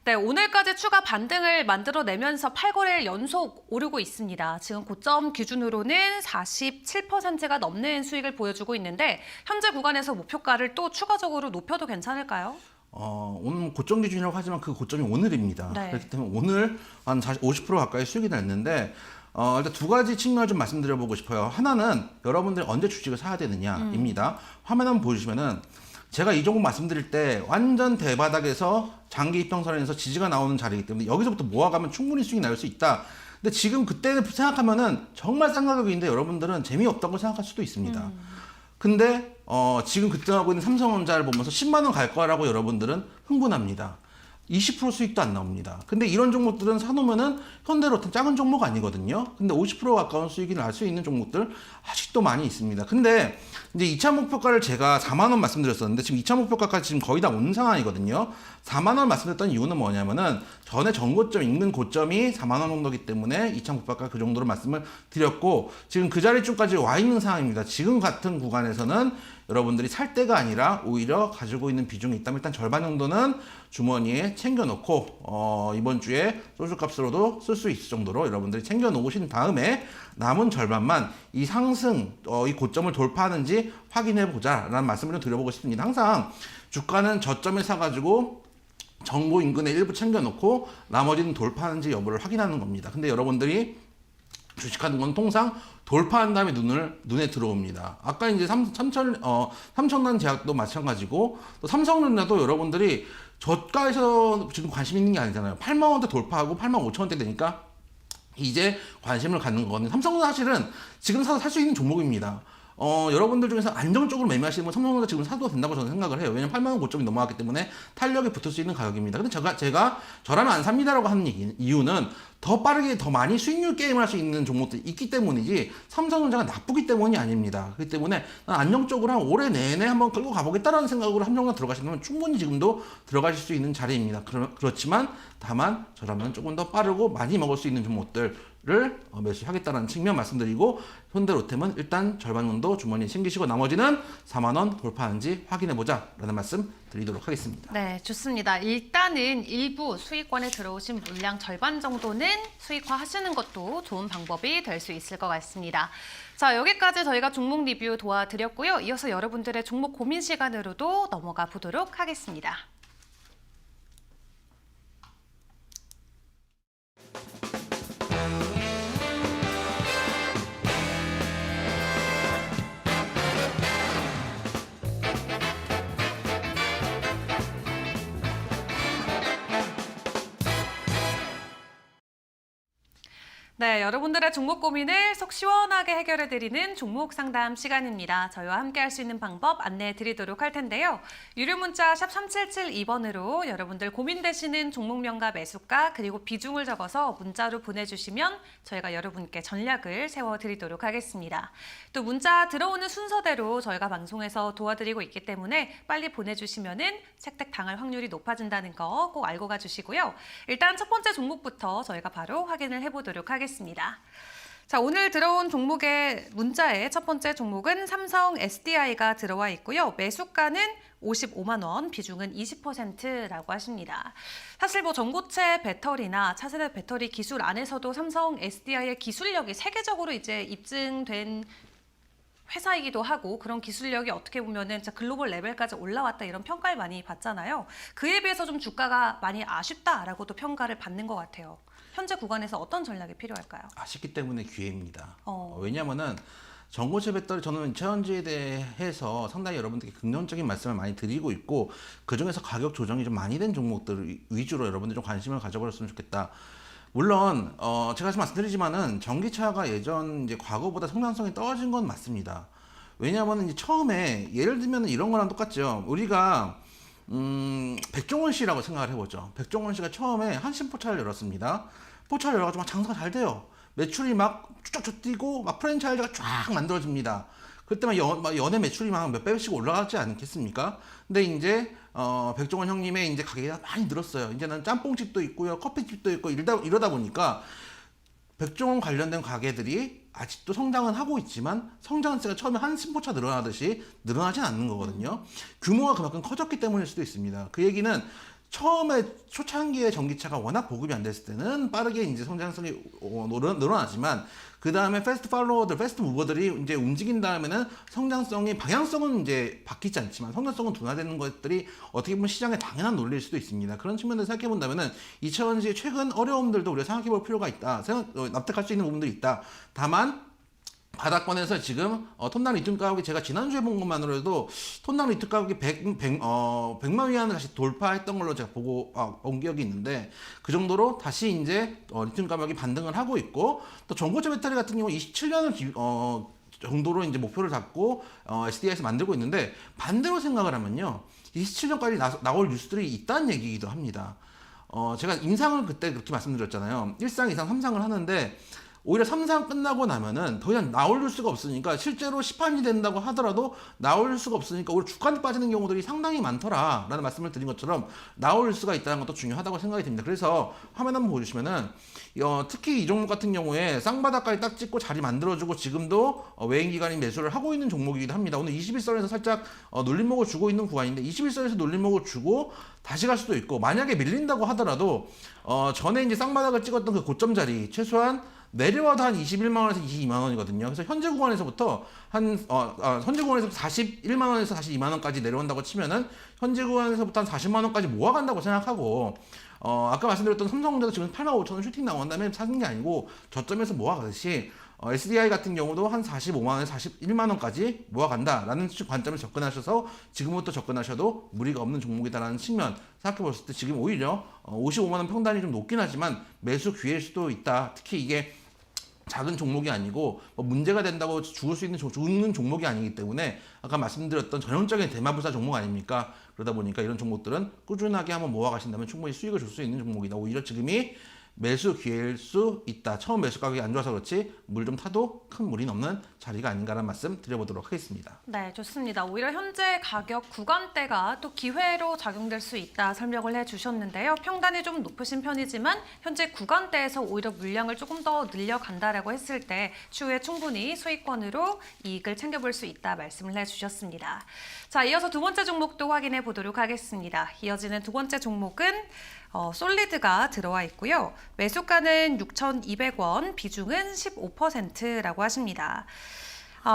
네, 오늘까지 추가 반등을 만들어내면서 8거래일 연속 오르고 있습니다. 지금 고점 기준으로는 47%가 넘는 수익을 보여주고 있는데 현재 구간에서 목표가를 또 추가적으로 높여도 괜찮을까요? 오늘 고점 기준이라고 하지만 그 고점이 오늘입니다. 네. 그렇기 때문에 오늘 한 50% 가까이 수익이 났는데 일단 두 가지 측면을 좀 말씀드려보고 싶어요. 하나는 여러분들이 언제 주식을 사야 되느냐입니다. 화면 한번 보여주시면은 제가 이 종목 말씀드릴 때 완전 대바닥에서 장기 이평선에서 지지가 나오는 자리이기 때문에 여기서부터 모아가면 충분히 수익이 날 수 있다. 근데 지금 그때 생각하면은 정말 싼 가격인데 여러분들은 재미없다고 생각할 수도 있습니다. 근데 지금 급등하고 있는 삼성전자를 보면서 10만 원 갈 거라고 여러분들은 흥분합니다. 20% 수익도 안 나옵니다. 근데 이런 종목들은 사놓으면은 현대로템 작은 종목 아니거든요. 근데 50% 가까운 수익이 날 수 있는 종목들 아직도 많이 있습니다. 근데 이제 2차 목표가를 제가 4만 원 말씀드렸었는데 지금 2차 목표가까지 지금 거의 다 온 상황이거든요. 4만 원 말씀드렸던 이유는 뭐냐면은 전에 전고점 인근 고점이 4만 원 정도기 때문에 2차 목표가 그 정도로 말씀을 드렸고 지금 그 자리쯤까지 와 있는 상황입니다. 지금 같은 구간에서는 여러분들이 살 때가 아니라 오히려 가지고 있는 비중이 있다면 일단 절반 정도는 주머니에 챙겨놓고 이번 주에 소주값으로도 쓸 수 있을 정도로 여러분들이 챙겨 놓으신 다음에 남은 절반만 이 상승 이 고점을 돌파하는지 확인해 보자 라는 말씀을 좀 드려보고 싶습니다. 항상 주가는 저점에 사가지고 정보 인근에 일부 챙겨놓고 나머지는 돌파하는지 여부를 확인하는 겁니다. 근데 여러분들이 주식하는 건 통상 돌파한 다음에 눈에 들어옵니다. 아까 이제 삼천난 제약도 마찬가지고 또 삼성전자도 여러분들이 저가에서 지금 관심 있는 게 아니잖아요. 8만 원대 돌파하고 8만 5천 원대 되니까 이제 관심을 갖는 거는 삼성전자 사실은 지금 사서 살 수 있는 종목입니다. 여러분들 중에서 안정적으로 매매하시는 분 삼성전자 지금 사도 된다고 저는 생각을 해요. 왜냐면 8만 원 고점이 넘어갔기 때문에 탄력이 붙을 수 있는 가격입니다. 근데 제가 저라면 안 삽니다라고 하는 이유는 더 빠르게 더 많이 수익률 게임을 할 수 있는 종목들이 있기 때문이지 삼성전자가 나쁘기 때문이 아닙니다. 그렇기 때문에 안정적으로 한 올해 내내 한번 끌고 가보겠다라는 생각으로 함정만 들어가시면 충분히 지금도 들어가실 수 있는 자리입니다. 그렇지만 다만 저라면 조금 더 빠르고 많이 먹을 수 있는 종목들을 매수하겠다는 측면 말씀드리고 현대로템은 일단 절반 정도 주머니에 챙기시고 나머지는 4만 원 돌파하는지 확인해보자 라는 말씀 드리도록 하겠습니다. 네, 좋습니다. 일단은 일부 수익권에 들어오신 물량 절반 정도는 수익화 하시는 것도 좋은 방법이 될 수 있을 것 같습니다. 자, 여기까지 저희가 종목 리뷰 도와드렸고요. 이어서 여러분들의 종목 고민 시간으로도 넘어가 보도록 하겠습니다. 네, 여러분들의 종목 고민을 속 시원하게 해결해드리는 종목 상담 시간입니다. 저희와 함께 할 수 있는 방법 안내해 드리도록 할 텐데요. 유료 문자 샵 3772번으로 여러분들 고민되시는 종목명과 매수가 그리고 비중을 적어서 문자로 보내주시면 저희가 여러분께 전략을 세워드리도록 하겠습니다. 또 문자 들어오는 순서대로 저희가 방송에서 도와드리고 있기 때문에 빨리 보내주시면은 채택 당할 확률이 높아진다는 거 꼭 알고 가주시고요. 일단 첫 번째 종목부터 저희가 바로 확인을 해보도록 하겠습니다. 자, 오늘 들어온 종목의 문자의 첫 번째 종목은 삼성 SDI가 들어와 있고요. 매수가는 55만 원, 비중은 20%라고 하십니다. 사실 뭐 전고체 배터리나 차세대 배터리 기술 안에서도 삼성 SDI의 기술력이 세계적으로 이제 입증된 회사이기도 하고 그런 기술력이 어떻게 보면은 진짜 글로벌 레벨까지 올라왔다 이런 평가를 많이 받잖아요. 그에 비해서 좀 주가가 많이 아쉽다라고도 평가를 받는 것 같아요. 현재 구간에서 어떤 전략이 필요할까요? 아쉽기 때문에 기회입니다. 왜냐면은 전고체 배터리 저는 최현지에 대해서 상당히 여러분들께 긍정적인 말씀을 많이 드리고 있고 그중에서 가격 조정이 좀 많이 된 종목들 위주로 여러분들이 좀 관심을 가져버렸으면 좋겠다. 물론 제가 말씀드리지만은 전기차가 예전 이제 과거보다 성장성이 떨어진 건 맞습니다. 왜냐하면 이제 처음에 예를 들면 이런 거랑 똑같죠. 우리가 백종원 씨라고 생각을 해보죠. 백종원 씨가 처음에 한신포차를 열었습니다. 포차를 열어가지고 막 장사가 잘 돼요. 매출이 막 쭉쭉 뛰고 막 프랜차이즈가 쫙 만들어집니다. 그때 막 연애 매출이 막 몇 배씩 올라가지 않겠습니까? 근데 이제 백종원 형님의 이제 가게가 많이 늘었어요. 이제는 짬뽕집도 있고요, 커피집도 있고 이러다 보니까 백종원 관련된 가게들이 아직도 성장은 하고 있지만 성장세가 처음에 한신포차 늘어나듯이 늘어나진 않는 거거든요. 규모가 그만큼 커졌기 때문일 수도 있습니다. 그 얘기는 처음에 초창기에 전기차가 워낙 보급이 안 됐을 때는 빠르게 이제 성장성이 늘어나지만 그 다음에 패스트 팔로워들, 패스트 무버들이 이제 움직인 다음에는 성장성이 방향성은 이제 바뀌지 않지만 성장성은 둔화되는 것들이 어떻게 보면 시장의 당연한 논리일 수도 있습니다. 그런 측면에서 생각해 본다면은 2000년대 최근 어려움들도 우리가 생각해 볼 필요가 있다. 납득할 수 있는 부분들이 있다. 다만 바닥권에서 지금 톤당 리튬 가격이 제가 지난주에 본 것만으로도 톤당 리튬 가격이 100만 위안을 다시 돌파했던 걸로 제가 보고 본 기억이 있는데 그 정도로 다시 이제 리튬 가격이 반등을 하고 있고 또 전고체 배터리 같은 경우 27년을 정도로 이제 목표를 잡고 SDI에서 만들고 있는데 반대로 생각을 하면요 27년까지 나올 뉴스들이 있다는 얘기이기도 합니다. 제가 임상을 그때 그렇게 말씀드렸잖아요. 1상, 2상, 3상을 하는데 오히려 3상 끝나고 나면은 더 이상 나올 수가 없으니까 실제로 시판이 된다고 하더라도 나올 수가 없으니까 오히려 주가는 빠지는 경우들이 상당히 많더라라는 말씀을 드린 것처럼 나올 수가 있다는 것도 중요하다고 생각이 듭니다. 그래서 화면 한번 보여주시면은 특히 이 종목 같은 경우에 쌍바닥까지 딱 찍고 자리 만들어주고 지금도 외인 기관이 매수를 하고 있는 종목이기도 합니다. 오늘 21선에서 살짝 눌림목을 주고 있는 구간인데 21선에서 눌림목을 주고 다시 갈 수도 있고 만약에 밀린다고 하더라도 전에 이제 쌍바닥을 찍었던 그 고점 자리 최소한 내려와도 한 21만 원에서 22만 원이거든요. 그래서 현재 구간에서부터 현재 구간에서 41만 원에서 42만 원까지 내려온다고 치면은 현재 구간에서부터 한 40만 원까지 모아간다고 생각하고 아까 말씀드렸던 삼성전자도 지금 8만 5천 원 슈팅 나온 다음에 사는 게 아니고 저점에서 모아가듯이 SDI 같은 경우도 한 45만 원에서 41만 원까지 모아간다라는 관점을 접근하셔서 지금부터 접근하셔도 무리가 없는 종목이다라는 측면 생각해 봤을 때 지금 오히려 55만 원 평단이 좀 높긴 하지만 매수 기회일 수도 있다. 특히 이게 작은 종목이 아니고 문제가 된다고 죽는 종목이 아니기 때문에 아까 말씀드렸던 전형적인 대마불사 종목 아닙니까? 그러다 보니까 이런 종목들은 꾸준하게 한번 모아가신다면 충분히 수익을 줄 수 있는 종목이다. 오히려 지금이 매수 기회일 수 있다. 처음 매수 가격이 안 좋아서 그렇지 물 좀 타도 큰 물이 없는 자리가 아닌가라는 말씀 드려보도록 하겠습니다. 네, 좋습니다. 오히려 현재 가격 구간대가 또 기회로 작용될 수 있다 설명을 해주셨는데요. 평단이 좀 높으신 편이지만 현재 구간대에서 오히려 물량을 조금 더 늘려간다라고 했을 때 추후에 충분히 수익권으로 이익을 챙겨볼 수 있다 말씀을 해주셨습니다. 자, 이어서 두 번째 종목도 확인해 보도록 하겠습니다. 이어지는 두 번째 종목은 솔리드가 들어와 있고요. 매수가는 6,200원, 비중은 15%라고 하십니다.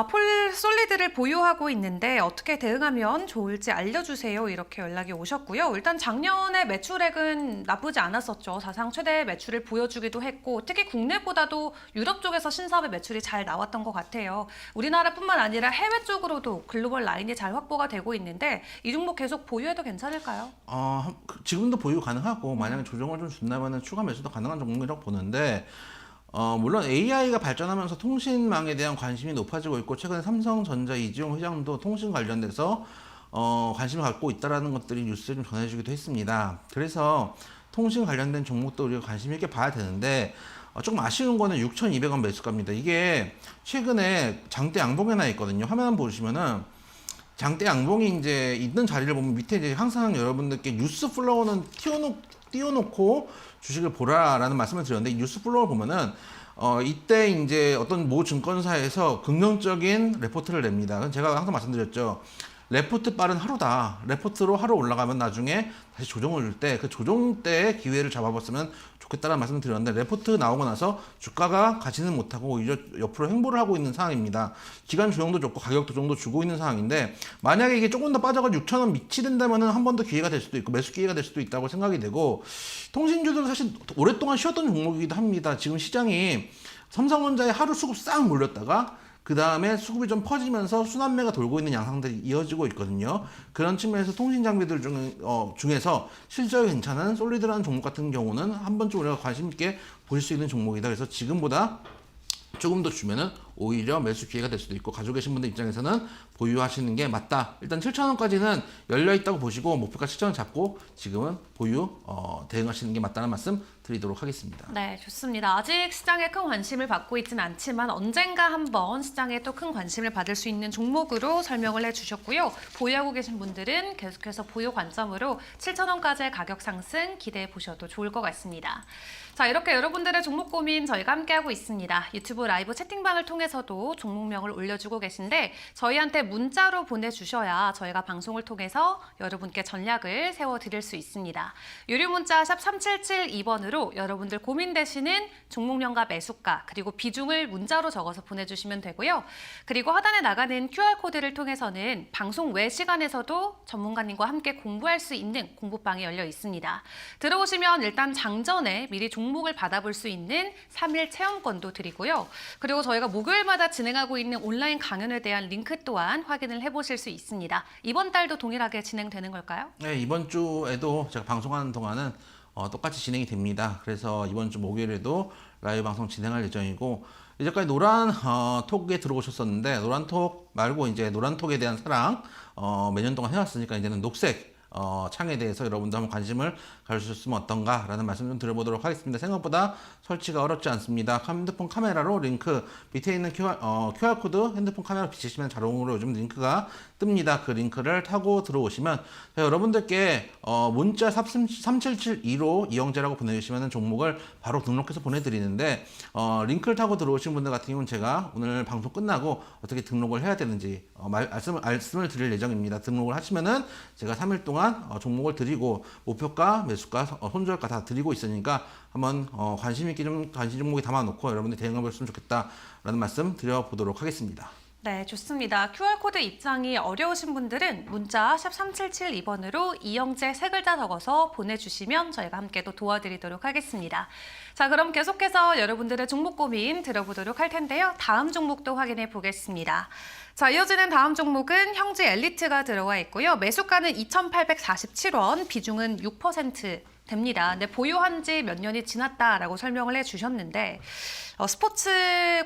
폴 솔리드를 보유하고 있는데 어떻게 대응하면 좋을지 알려주세요. 이렇게 연락이 오셨고요. 일단 작년에 매출액은 나쁘지 않았었죠. 사상 최대 매출을 보여주기도 했고 특히 국내보다도 유럽 쪽에서 신사업의 매출이 잘 나왔던 것 같아요. 우리나라뿐만 아니라 해외 쪽으로도 글로벌 라인이 잘 확보가 되고 있는데 이 종목 계속 보유해도 괜찮을까요? 지금도 보유 가능하고 만약에 조정을 좀 준다면 추가 매수도 가능한 종목이라고 보는데 물론 AI가 발전하면서 통신망에 대한 관심이 높아지고 있고 최근에 삼성전자 이지용 회장도 통신 관련돼서 관심을 갖고 있다라는 것들이 뉴스에 좀 전해주기도 했습니다. 그래서 통신 관련된 종목도 우리가 관심 있게 봐야 되는데 조금 아쉬운 거는 6,200원 매수가입니다. 이게 최근에 장대 양봉에 나 있거든요. 화면 한번 보시면은 장대 양봉이 이제 있는 자리를 보면 밑에 이제 항상 여러분들께 뉴스 플로우는 띄워놓고 주식을 보라라는 말씀을 드렸는데 이 뉴스 플로우를 보면은 이때 이제 어떤 모 증권사에서 긍정적인 레포트를 냅니다. 제가 항상 말씀드렸죠. 레포트 빠른 하루다. 레포트로 하루 올라가면 나중에 다시 조정을 줄 때 그 조정 때의 기회를 잡아봤으면 좋겠다는 말씀을 드렸는데 레포트 나오고 나서 주가가 가지는 못하고 오히려 옆으로 횡보를 하고 있는 상황입니다. 기간 조정도 좋고 가격 조정도 주고 있는 상황인데 만약에 이게 조금 더 빠져가 6,000원 밑이 된다면 한 번 더 기회가 될 수도 있고 매수 기회가 될 수도 있다고 생각이 되고 통신주도 사실 오랫동안 쉬었던 종목이기도 합니다. 지금 시장이 삼성전자의 하루 수급 싹 몰렸다가 그 다음에 수급이 좀 퍼지면서 순환매가 돌고 있는 양상들이 이어지고 있거든요. 그런 측면에서 통신 장비들 중에서 실적이 괜찮은 솔리드라는 종목 같은 경우는 한 번쯤 우리가 관심 있게 보실 수 있는 종목이다. 그래서 지금보다 조금 더 주면은 오히려 매수 기회가 될 수도 있고 가지고 계신 분들 입장에서는 보유하시는 게 맞다. 일단 7,000원까지는 열려 있다고 보시고 목표가 7,000원 잡고 지금은 보유 대응하시는 게 맞다는 말씀 드리도록 하겠습니다. 네, 좋습니다. 아직 시장에 큰 관심을 받고 있지는 않지만 언젠가 한번 시장에 또 큰 관심을 받을 수 있는 종목으로 설명을 해주셨고요. 보유하고 계신 분들은 계속해서 보유 관점으로 7,000원까지의 가격 상승 기대해 보셔도 좋을 것 같습니다. 자, 이렇게 여러분들의 종목 고민 저희가 함께하고 있습니다. 유튜브 라이브 채팅방을 통해 통해서도 종목명을 올려주고 계신데 저희한테 문자로 보내주셔야 저희가 방송을 통해서 여러분께 전략을 세워드릴 수 있습니다. 유료 문자 샵 3772번으로 여러분들 고민되시는 종목명과 매수가 그리고 비중을 문자로 적어서 보내주시면 되고요. 그리고 하단에 나가는 QR코드를 통해서는 방송 외 시간에서도 전문가님과 함께 공부할 수 있는 공부방이 열려 있습니다. 들어오시면 일단 장전에 미리 종목을 받아볼 수 있는 3일 체험권도 드리고요. 그리고 저희가 목요일마다 진행하고 있는 온라인 강연에 대한 링크 또한 확인을 해보실 수 있습니다. 이번 달도 동일하게 진행되는 걸까요? 네, 이번 주에도 제가 방송하는 동안은 똑같이 진행이 됩니다. 그래서 이번 주 목요일에도 라이브 방송 진행할 예정이고 이제까지 노란 톡에 들어오셨었는데 노란 톡 말고 이제 노란 톡에 대한 사랑 몇 년 동안 해왔으니까 이제는 녹색 창에 대해서 여러분도 한번 관심을 가져주셨으면 어떤가라는 말씀 좀 드려보도록 하겠습니다. 생각보다 설치가 어렵지 않습니다. 핸드폰 카메라로 링크 밑에 있는 QR코드 핸드폰 카메라 비치시면 자동으로 요즘 링크가 뜹니다. 그 링크를 타고 들어오시면 여러분들께 문자 3772로 이영재라고 보내주시면 종목을 바로 등록해서 보내드리는데 링크를 타고 들어오신 분들 같은 경우는 제가 오늘 방송 끝나고 어떻게 등록을 해야 되는지 말씀을 드릴 예정입니다. 등록을 하시면은 제가 3일 동안 종목을 드리고 목표가, 매수가, 손절가 다 드리고 있으니까 한번 관심 있게 좀 관심 종목에 담아놓고 여러분들 대응해 보셨으면 좋겠다라는 말씀 드려보도록 하겠습니다. 네, 좋습니다. QR코드 입장이 어려우신 분들은 문자 샵 3772번으로 이영재 세 글자 적어서 보내주시면 저희가 함께 또 도와드리도록 하겠습니다. 자, 그럼 계속해서 여러분들의 종목 고민 들어보도록 할 텐데요. 다음 종목도 확인해 보겠습니다. 자, 이어지는 다음 종목은 형제 엘리트가 들어와 있고요. 매수가는 2,847원, 비중은 6% 됩니다. 근데 보유한 지 몇 년이 지났다라고 설명을 해주셨는데 스포츠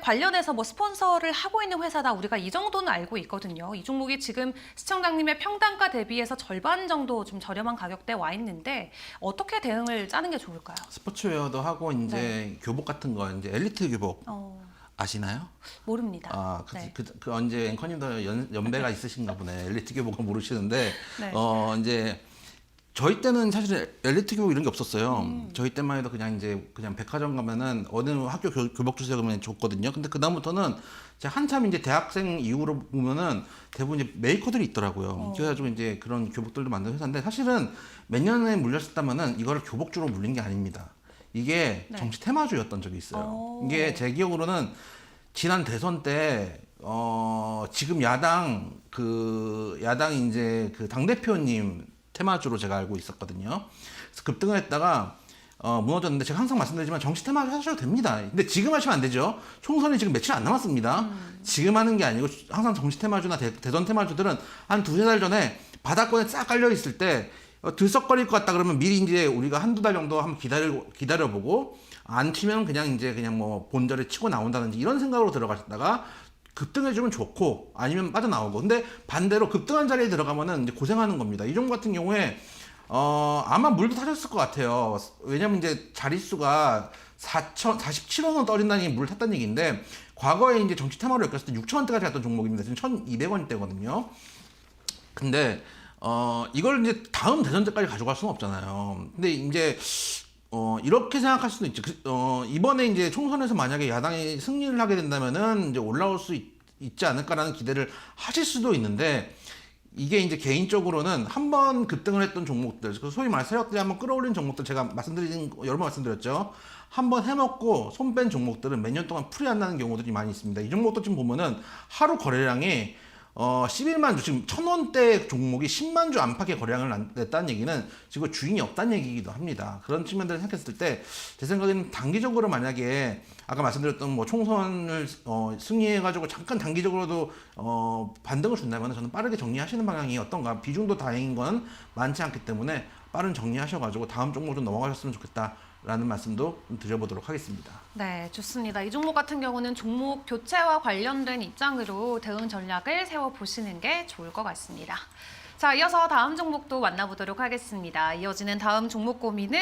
관련해서 뭐 스폰서를 하고 있는 회사다 우리가 이 정도는 알고 있거든요. 이 종목이 지금 시청장님의 평단가 대비해서 절반 정도 좀 저렴한 가격대에 와 있는데 어떻게 대응을 짜는 게 좋을까요? 스포츠웨어도 하고 이제 네. 교복 같은 거 이제 엘리트 교복 아시나요? 모릅니다. 네. 그 언제 앵커님도 연배가 있으신가 보네. 엘리트 교복을 모르시는데 네. 이제 저희 때는 사실 엘리트 교복 이런 게 없었어요. 저희 때만 해도 그냥 백화점 가면은 어느 학교 교복 주세요 그러면 줬거든요. 근데 그 다음부터는 제가 한참 이제 대학생 이후로 보면은 대부분 이제 메이커들이 있더라고요. 그래가지고 이제 그런 교복들도 만드는 회사인데 사실은 몇 년에 물렸었다면은 이거를 교복주로 물린 게 아닙니다. 이게 네. 정치 테마주였던 적이 있어요. 이게 제 기억으로는 지난 대선 때 지금 야당 이제 그 당대표님 테마주로 제가 알고 있었거든요. 그래서 급등을 했다가 무너졌는데 제가 항상 말씀드리지만 정치 테마주 하셔도 됩니다. 근데 지금 하시면 안 되죠. 총선이 지금 며칠 안 남았습니다. 지금 하는 게 아니고 항상 정치 테마주나 대선 테마주들은 한 두세 달 전에 바닥권에 싹 깔려 있을 때 들썩거릴 것 같다 그러면 미리 이제 우리가 한두 달 정도 한번 기다려보고 안 튀면 그냥 뭐 본절에 치고 나온다든지 이런 생각으로 들어가셨다가 급등해주면 좋고 아니면 빠져나오고 근데 반대로 급등한 자리에 들어가면은 이제 고생하는 겁니다. 이 종목 같은 경우에 아마 물도 타셨을 것 같아요. 왜냐면 이제 자릿수가 47원은 떨어진다는 게 물 탔다는 얘기인데 과거에 이제 정치 테마로 엮였을 때 6,000원대까지 갔던 종목입니다. 지금 1,200원대거든요. 근데 이걸 이제 다음 대선 때까지 가져갈 수는 없잖아요. 근데 이제 이렇게 생각할 수도 있죠. 이번에 이제 총선에서 만약에 야당이 승리를 하게 된다면은 이제 올라올 수 있지 않을까라는 기대를 하실 수도 있는데 이게 이제 개인적으로는 한번 급등을 했던 종목들, 소위 말해 세력들이 한번 끌어올린 종목들 제가 여러 번 말씀드렸죠. 한번 해먹고 손 뺀 종목들은 몇 년 동안 풀이 안 나는 경우들이 많이 있습니다. 이 종목도 지금 보면은 하루 거래량이 11만 주, 지금 1,000원대 종목이 10만 주 안팎의 거래량을 냈다는 얘기는 지금 주인이 없다는 얘기이기도 합니다. 그런 측면들을 생각했을 때 제 생각에는 단기적으로 만약에 아까 말씀드렸던 뭐 총선을 승리해가지고 잠깐 단기적으로도 반등을 준다면 저는 빠르게 정리하시는 방향이 어떤가. 비중도 다행인 건 많지 않기 때문에 빠른 정리하셔가지고 다음 종목 좀 넘어가셨으면 좋겠다. 라는 말씀도 드려보도록 하겠습니다. 네, 좋습니다. 이 종목 같은 경우는 종목 교체와 관련된 입장으로 대응 전략을 세워보시는 게 좋을 것 같습니다. 자, 이어서 다음 종목도 만나보도록 하겠습니다. 이어지는 다음 종목 고민은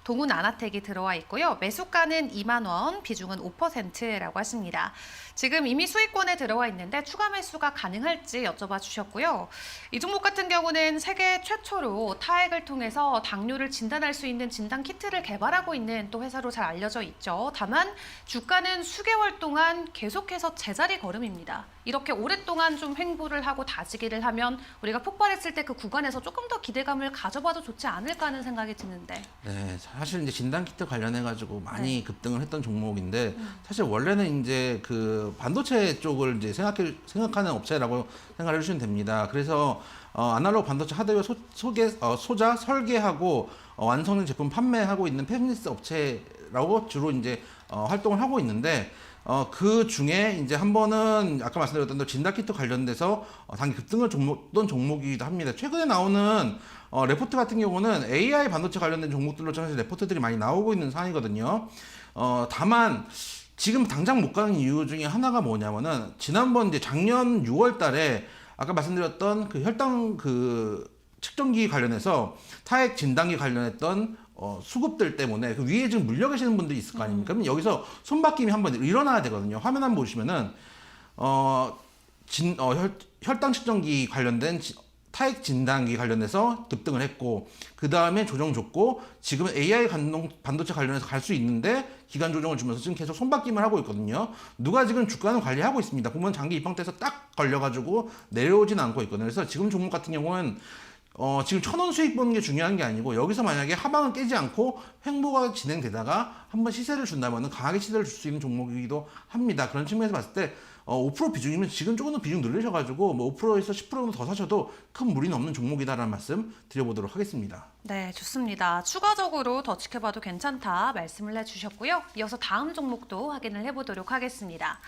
동훈 아나텍이 들어와 있고요. 매수가는 2만 원, 비중은 5%라고 하십니다. 지금 이미 수익권에 들어와 있는데 추가 매수가 가능할지 여쭤봐 주셨고요. 이 종목 같은 경우는 세계 최초로 타액을 통해서 당뇨를 진단할 수 있는 진단 키트를 개발하고 있는 또 회사로 잘 알려져 있죠. 다만 주가는 수개월 동안 계속해서 제자리 걸음입니다. 이렇게 오랫동안 좀 횡보를 하고 다지기를 하면 우리가 폭발했을 때 그 구간에서 조금 더 기대감을 가져봐도 좋지 않을까 하는 생각이 드는데. 네, 사실 이제 진단키트 관련해가지고 많이 급등을 했던 종목인데 사실 원래는 이제 그 반도체 쪽을 이제 생각하는 업체라고 생각을 해주시면 됩니다. 그래서 아날로그 반도체 하드웨어 소자 설계하고 완성된 제품 판매하고 있는 팹리스 업체라고 주로 이제 활동을 하고 있는데 그 중에 이제 한 번은 아까 말씀드렸던 대로 진단키트 관련돼서 단기 급등을 줬던 종목이기도 합니다. 최근에 나오는 레포트 같은 경우는 AI 반도체 관련된 종목들로 사실 레포트들이 많이 나오고 있는 상황이거든요. 다만 지금 당장 못 가는 이유 중에 하나가 뭐냐면은 지난번 이제 작년 6월 달에 아까 말씀드렸던 그 혈당 그 측정기 관련해서 타액 진단기 관련했던 수급들 때문에 그 위에 지금 물려 계시는 분들이 있을 거 아닙니까? 그러면 여기서 손바뀜이 한번 일어나야 되거든요. 화면 한번 보시면은 혈당 측정기 관련된 타액 진단기 관련해서 급등을 했고 그 다음에 조정 줬고 지금은 AI 반도체 관련해서 갈 수 있는데 기간 조정을 주면서 지금 계속 손바뀜을 하고 있거든요. 누가 지금 주가는 관리하고 있습니다. 보면 장기 입방대에서 딱 걸려가지고 내려오진 않고 있거든요. 그래서 지금 종목 같은 경우는 지금 1,000원 수익 보는 게 중요한 게 아니고 여기서 만약에 하방을 깨지 않고 횡보가 진행되다가 한번 시세를 준다면 강하게 시세를 줄 수 있는 종목이기도 합니다. 그런 측면에서 봤을 때 5% 비중이면 지금 조금 더 비중 늘리셔가지고 뭐 5%에서 10%는 더 사셔도 큰 무리는 없는 종목이다라는 말씀 드려보도록 하겠습니다. 네, 좋습니다. 추가적으로 더 지켜봐도 괜찮다 말씀을 해주셨고요. 이어서 다음 종목도 확인을 해보도록 하겠습니다.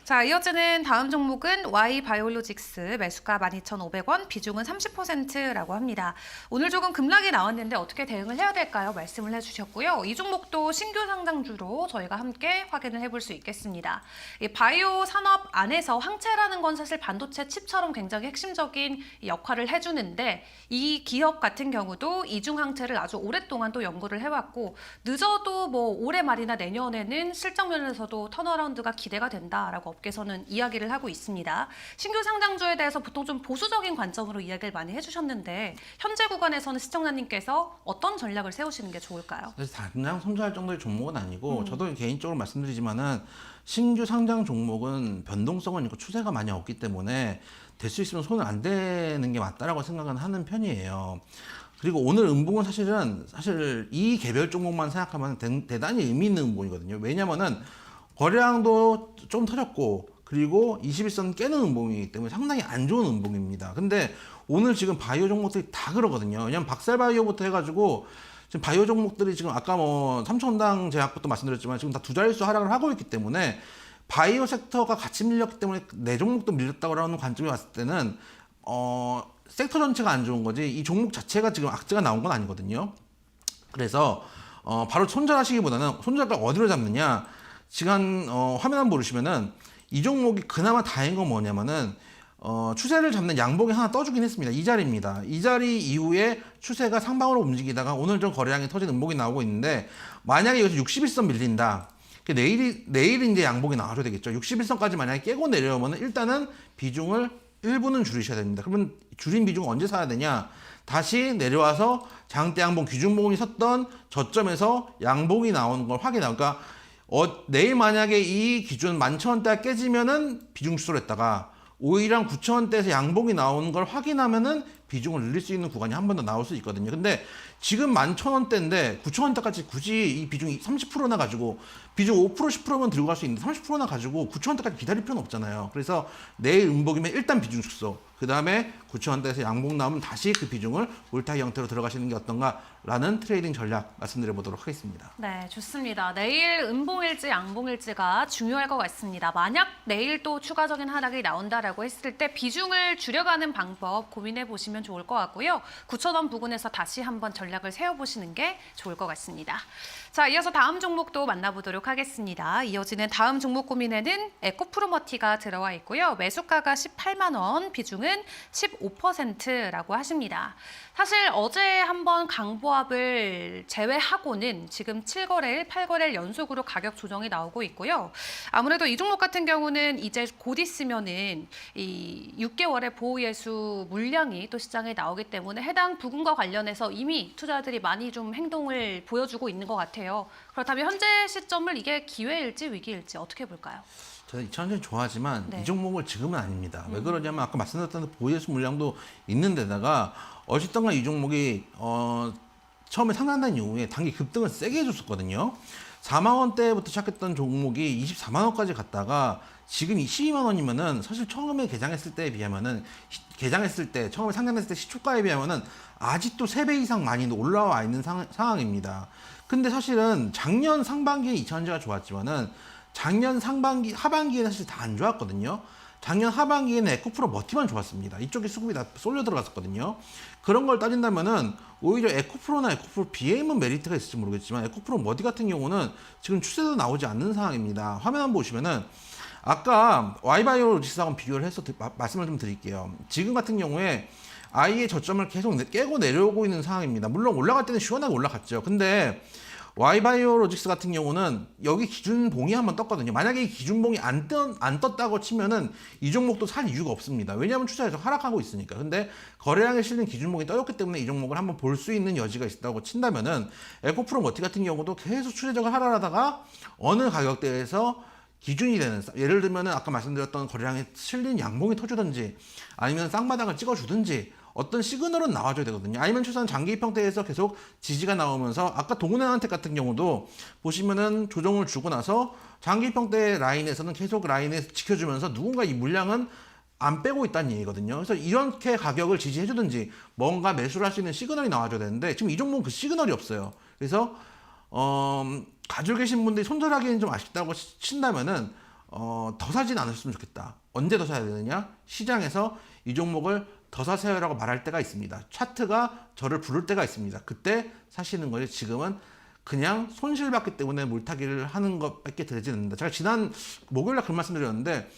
자, 이어지는 다음 종목은 Y바이올로직스, 매수가 12,500원, 비중은 30%라고 합니다. 오늘 조금 급락이 나왔는데 어떻게 대응을 해야 될까요? 말씀을 해주셨고요. 이 종목도 신규 상장주로 저희가 함께 확인을 해볼 수 있겠습니다. 이 바이오 산업 안에서 항체라는 건 사실 반도체 칩처럼 굉장히 핵심적인 역할을 해주는데 이 기업 같은 경우도 이중 항체를 아주 오랫동안 또 연구를 해왔고 늦어도 뭐 올해 말이나 내년에는 실적 면에서도 턴어라운드가 기대가 된다라고 업계에서는 이야기를 하고 있습니다. 신규 상장주에 대해서 보통 좀 보수적인 관점으로 이야기를 많이 해주셨는데 현재 구간에서는 시청자님께서 어떤 전략을 세우시는 게 좋을까요? 사실 당장 손절할 정도의 종목은 아니고 저도 개인적으로 말씀드리지만은 신규 상장 종목은 변동성은 있고 추세가 많이 없기 때문에 될 수 있으면 손을 안 대는 게 맞다라고 생각은 하는 편이에요. 그리고 오늘 음봉은 사실 이 개별 종목만 생각하면 대단히 의미 있는 음봉이거든요. 왜냐면은 거래량도 좀 터졌고 그리고 21선 깨는 음봉이기 때문에 상당히 안 좋은 음봉입니다. 근데 오늘 지금 바이오 종목들이 다 그러거든요. 왜냐면 박살바이오부터 해가지고 지금 바이오 종목들이 지금 아까 뭐 삼천원당 제약부터 말씀드렸지만 지금 다 두 자릿수 하락을 하고 있기 때문에 바이오 섹터가 같이 밀렸기 때문에 내 종목도 밀렸다고 하는 관점에 봤을 때는 섹터 전체가 안 좋은 거지 이 종목 자체가 지금 악재가 나온 건 아니거든요. 그래서 바로 손절하시기보다는 손절가 어디로 잡느냐 지금 화면 한번 보시면은 이 종목이 그나마 다행인 건 뭐냐면은 추세를 잡는 양봉이 하나 떠주긴 했습니다. 이 자리입니다. 이 자리 이후에 추세가 상방으로 움직이다가 오늘 좀 거래량이 터진 음봉이 나오고 있는데 만약에 여기서 61선 밀린다. 내일 이제 양봉이 나와줘야 되겠죠. 61선까지 만약에 깨고 내려오면 일단은 비중을 일부는 줄이셔야 됩니다. 그러면 줄인 비중을 언제 사야 되냐? 다시 내려와서 장대 양봉 기준봉이 섰던 저점에서 양봉이 나오는 걸 확인하고 그러니까 내일 만약에 이 기준 11,000원대가 깨지면은 비중 축소를 했다가 오히려 9,000원대에서 양봉이 나오는 걸 확인하면은 비중을 늘릴 수 있는 구간이 한 번 더 나올 수 있거든요. 근데 지금 11,000원대인데 9,000원대까지 굳이 이 비중이 30%나 가지고 비중 5% 10%면 들고 갈 수 있는데 30%나 가지고 9,000원대까지 기다릴 필요는 없잖아요. 그래서 내일 음봉이면 일단 비중 축소 그 다음에 9,000원대에서 양봉 나오면 다시 그 비중을 올타이 형태로 들어가시는 게 어떤가라는 트레이딩 전략 말씀드려보도록 하겠습니다. 네, 좋습니다. 내일 음봉일지 양봉일지가 중요할 것 같습니다. 만약 내일 또 추가적인 하락이 나온다라고 했을 때 비중을 줄여가는 방법 고민해 보시면 좋을 것 같고요. 9,000원 부근에서 다시 한번 전략을 세워보시는 게 좋을 것 같습니다. 자, 이어서 다음 종목도 만나보도록 하겠습니다. 이어지는 다음 종목 고민에는 에코프로머티가 들어와 있고요. 매수가가 18만 원, 비중은 15%라고 하십니다. 사실 어제 한번 강보합을 제외하고는 지금 7거래일, 8거래일 연속으로 가격 조정이 나오고 있고요. 아무래도 이 종목 같은 경우는 이제 곧 있으면은 이 6개월의 보호예수 물량이 또 시장에 나오기 때문에 해당 부분과 관련해서 이미 투자자들이 많이 좀 행동을 보여주고 있는 것 같아요. 그렇다면 현재 시점을 이게 기회일지 위기일지 어떻게 볼까요? 저는 2차전지 좋아하지만 네. 이 종목을 지금은 아닙니다. 왜 그러냐면 아까 말씀드렸던 보유수 물량도 있는 데다가 어쨌든가 이 종목이 처음에 상한된 이후에 단기 급등을 세게 해줬었거든요. 4만 원대부터 시작했던 종목이 24만 원까지 갔다가 지금 12만 원이면은 사실 처음에 개장했을 때에 비하면은 처음에 상장했을 때 시초가에 비하면은 아직도 3배 이상 많이 올라와 있는 상황입니다. 근데 사실은 작년 상반기에 2차전지가 좋았지만은 작년 하반기에는 사실 다 안 좋았거든요. 작년 하반기에는 에코프로 머티만 좋았습니다. 이쪽에 수급이 다 쏠려 들어갔었거든요. 그런 걸 따진다면은 오히려 에코프로나 에코프로 BM은 메리트가 있을지 모르겠지만 에코프로 머티 같은 경우는 지금 추세도 나오지 않는 상황입니다. 화면 한번 보시면은 아까 와이바이오로직스하고 비교를 해서 말씀을 좀 드릴게요. 지금 같은 경우에 아이의 저점을 계속 깨고 내려오고 있는 상황입니다. 물론 올라갈 때는 시원하게 올라갔죠. 근데 와이바이오로직스 같은 경우는 여기 기준봉이 한번 떴거든요. 만약에 이 기준봉이 안 떴다고 치면은 이 종목도 살 이유가 없습니다. 왜냐하면 투자에서 하락하고 있으니까. 근데 거래량에 실린 기준봉이 떠졌기 때문에 이 종목을 한번 볼 수 있는 여지가 있다고 친다면은 에코프로 머티 같은 경우도 계속 추세적으로 하락하다가 어느 가격대에서 기준이 되는, 예를 들면은 아까 말씀드렸던 거래량에 실린 양봉이 터주든지 아니면 쌍바닥을 찍어주든지 어떤 시그널은 나와줘야 되거든요. 아니면 최소한 장기 입형대에서 계속 지지가 나오면서 아까 동은행한테 같은 경우도 보시면은 조정을 주고 나서 장기 입형대 라인에서는 계속 라인에 지켜주면서 누군가 이 물량은 안 빼고 있다는 얘기거든요. 그래서 이렇게 가격을 지지해주든지 뭔가 매수를 할 수 있는 시그널이 나와줘야 되는데 지금 이 종목은 그 시그널이 없어요. 그래서 가지고 계신 분들이 손절하기는 좀 아쉽다고 친다면은 더 사진 않으셨으면 좋겠다. 언제 더 사야 되느냐? 시장에서 이 종목을 더 사세요라고 말할 때가 있습니다. 차트가 저를 부를 때가 있습니다. 그때 사시는 거지 지금은 그냥 손실받기 때문에 물타기를 하는 것밖에 되지 않는다. 제가 지난 목요일날 그 말씀드렸는데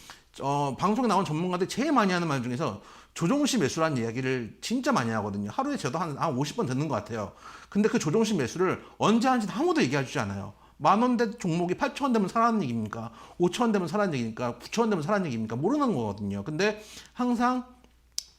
방송에 나온 전문가들이 제일 많이 하는 말 중에서 조정시 매수라는 이야기를 진짜 많이 하거든요. 하루에 저도 한 50번 듣는 것 같아요. 근데 그 조정시 매수를 언제 하는지 아무도 얘기해주지 않아요. 10,000원대 종목이 8,000원 되면 사라는 얘기입니까? 5,000원 되면 사라는 얘기입니까? 9,000원 되면 사라는 얘기입니까? 모르는 거거든요. 근데 항상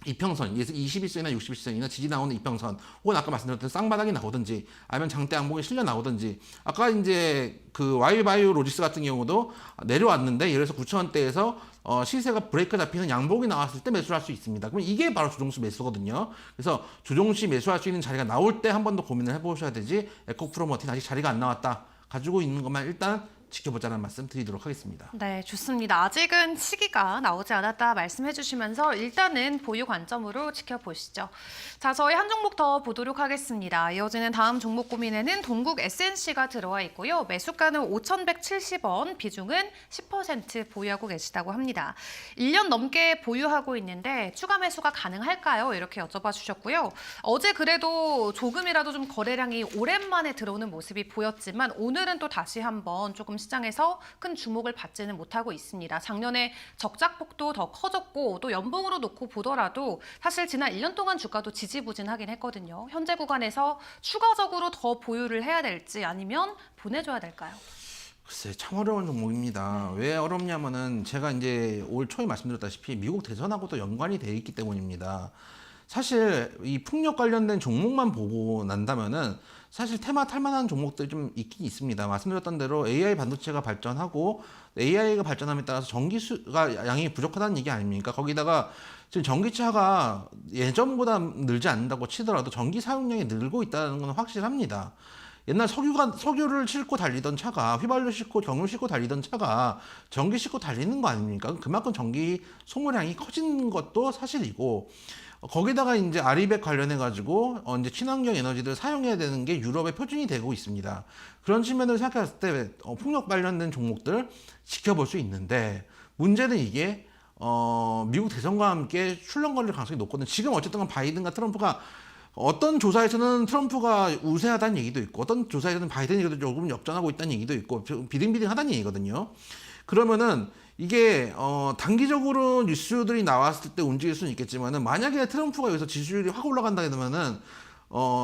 이평선, 21선이나 61선이나 지지 나오는 이평선, 혹은 아까 말씀드렸던 쌍바닥이 나오든지, 아니면 장대 양봉이 실려 나오든지, 아까 이제 그 와이바이오 로직스 같은 경우도 내려왔는데, 예를 들어서 9,000원대에서 시세가 브레이크 잡히는 양봉이 나왔을 때 매수를 할 수 있습니다. 그럼 이게 바로 조정시 매수거든요. 그래서 조정시 매수할 수 있는 자리가 나올 때 한 번 더 고민을 해보셔야 되지, 에코프로머티는 아직 자리가 안 나왔다. 가지고 있는 것만 일단 지켜보자는 말씀 드리도록 하겠습니다. 네, 좋습니다. 아직은 시기가 나오지 않았다 말씀해 주시면서 일단은 보유 관점으로 지켜보시죠. 자, 저희 한 종목 더 보도록 하겠습니다. 이어지는 다음 종목 고민에는 동국 SNC가 들어와 있고요. 매수가는 5,170원, 비중은 10% 보유하고 계시다고 합니다. 1년 넘게 보유하고 있는데 추가 매수가 가능할까요? 이렇게 여쭤봐 주셨고요. 어제 그래도 조금이라도 좀 거래량이 오랜만에 들어오는 모습이 보였지만 오늘은 또 다시 한번 조금 시장에서 큰 주목을 받지는 못하고 있습니다. 작년에 적작폭도 더 커졌고 또 연봉으로 놓고 보더라도 사실 지난 1년 동안 주가도 지지부진하긴 했거든요. 현재 구간에서 추가적으로 더 보유를 해야 될지 아니면 보내줘야 될까요? 글쎄 참 어려운 종목입니다. 왜 어렵냐면은 제가 이제 올 초에 말씀드렸다시피 미국 대선하고도 연관이 돼 있기 때문입니다. 사실 이 풍력 관련된 종목만 보고 난다면은 사실 테마 탈만한 종목들이 좀 있긴 있습니다. 말씀드렸던 대로 AI 반도체가 발전하고 AI가 발전함에 따라서 전기수가 양이 부족하다는 얘기 아닙니까? 거기다가 지금 전기차가 예전보다 늘지 않는다고 치더라도 전기 사용량이 늘고 있다는 건 확실합니다. 옛날 석유를 싣고 달리던 차가 휘발유 싣고 경유 싣고 달리던 차가 전기 싣고 달리는 거 아닙니까? 그만큼 전기 소모량이 커진 것도 사실이고 거기다가 이제 아리백 관련해 가지고 이제 친환경 에너지를 사용해야 되는 게 유럽의 표준이 되고 있습니다. 그런 측면을 생각했을 때 풍력 관련된 종목들 지켜볼 수 있는데 문제는 이게 미국 대선과 함께 출렁거릴 가능성이 높거든요. 지금 어쨌든 바이든과 트럼프가 어떤 조사에서는 트럼프가 우세하다는 얘기도 있고 어떤 조사에서는 바이든 얘기도 조금 역전하고 있다는 얘기도 있고 비등비등하다는 얘기거든요. 그러면은 이게 단기적으로 뉴스들이 나왔을 때 움직일 수는 있겠지만은 만약에 트럼프가 여기서 지지율이 확 올라간다 하면은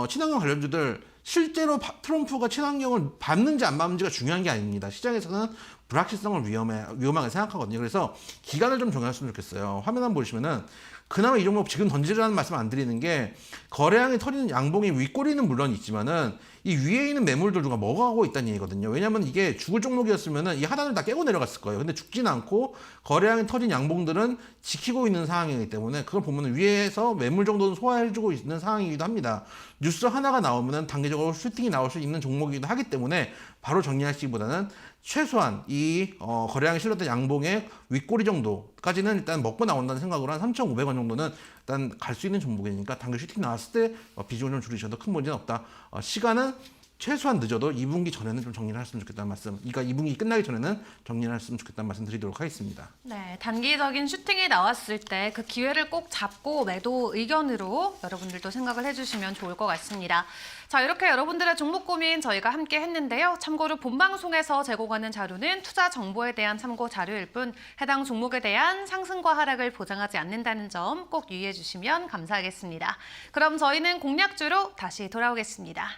친환경 관련주들 실제로 트럼프가 친환경을 받는지 안 받는지가 중요한 게 아닙니다. 시장에서는 불확실성을 위험하게 생각하거든요. 그래서 기간을 좀 정했으면 좋겠어요. 화면 한번 보시면은 그나마 이 종목 지금 던지라는 말씀 안 드리는 게 거래량이 터지는 양봉의 윗꼬리는 물론 있지만은 이 위에 있는 매물들 중에 먹어가고 있다는 얘기거든요. 왜냐하면 이게 죽을 종목이었으면은 이 하단을 다 깨고 내려갔을 거예요. 근데 죽진 않고 거래량이 터진 양봉들은 지키고 있는 상황이기 때문에 그걸 보면 위에서 매물 정도는 소화해주고 있는 상황이기도 합니다. 뉴스 하나가 나오면은 단기적으로 슈팅이 나올 수 있는 종목이기도 하기 때문에 바로 정리하시기보다는 최소한 이 거래량이 실렸던 양봉의 윗꼬리 정도까지는 일단 먹고 나온다는 생각으로 한 3,500원 정도는 일단 갈 수 있는 종목이니까 단기 슈팅 나왔을 때 비중을 좀 줄이셔도 큰 문제는 없다. 시간은 최소한 늦어도 2분기 전에는 좀 정리를 했으면 좋겠다는 말씀. 그러니까 2분기 끝나기 전에는 정리를 했으면 좋겠다는 말씀 드리도록 하겠습니다. 네, 단기적인 슈팅이 나왔을 때 그 기회를 꼭 잡고 매도 의견으로 여러분들도 생각을 해주시면 좋을 것 같습니다. 자, 이렇게 여러분들의 종목 고민 저희가 함께 했는데요. 참고로 본방송에서 제공하는 자료는 투자 정보에 대한 참고 자료일 뿐 해당 종목에 대한 상승과 하락을 보장하지 않는다는 점 꼭 유의해 주시면 감사하겠습니다. 그럼 저희는 공략주로 다시 돌아오겠습니다.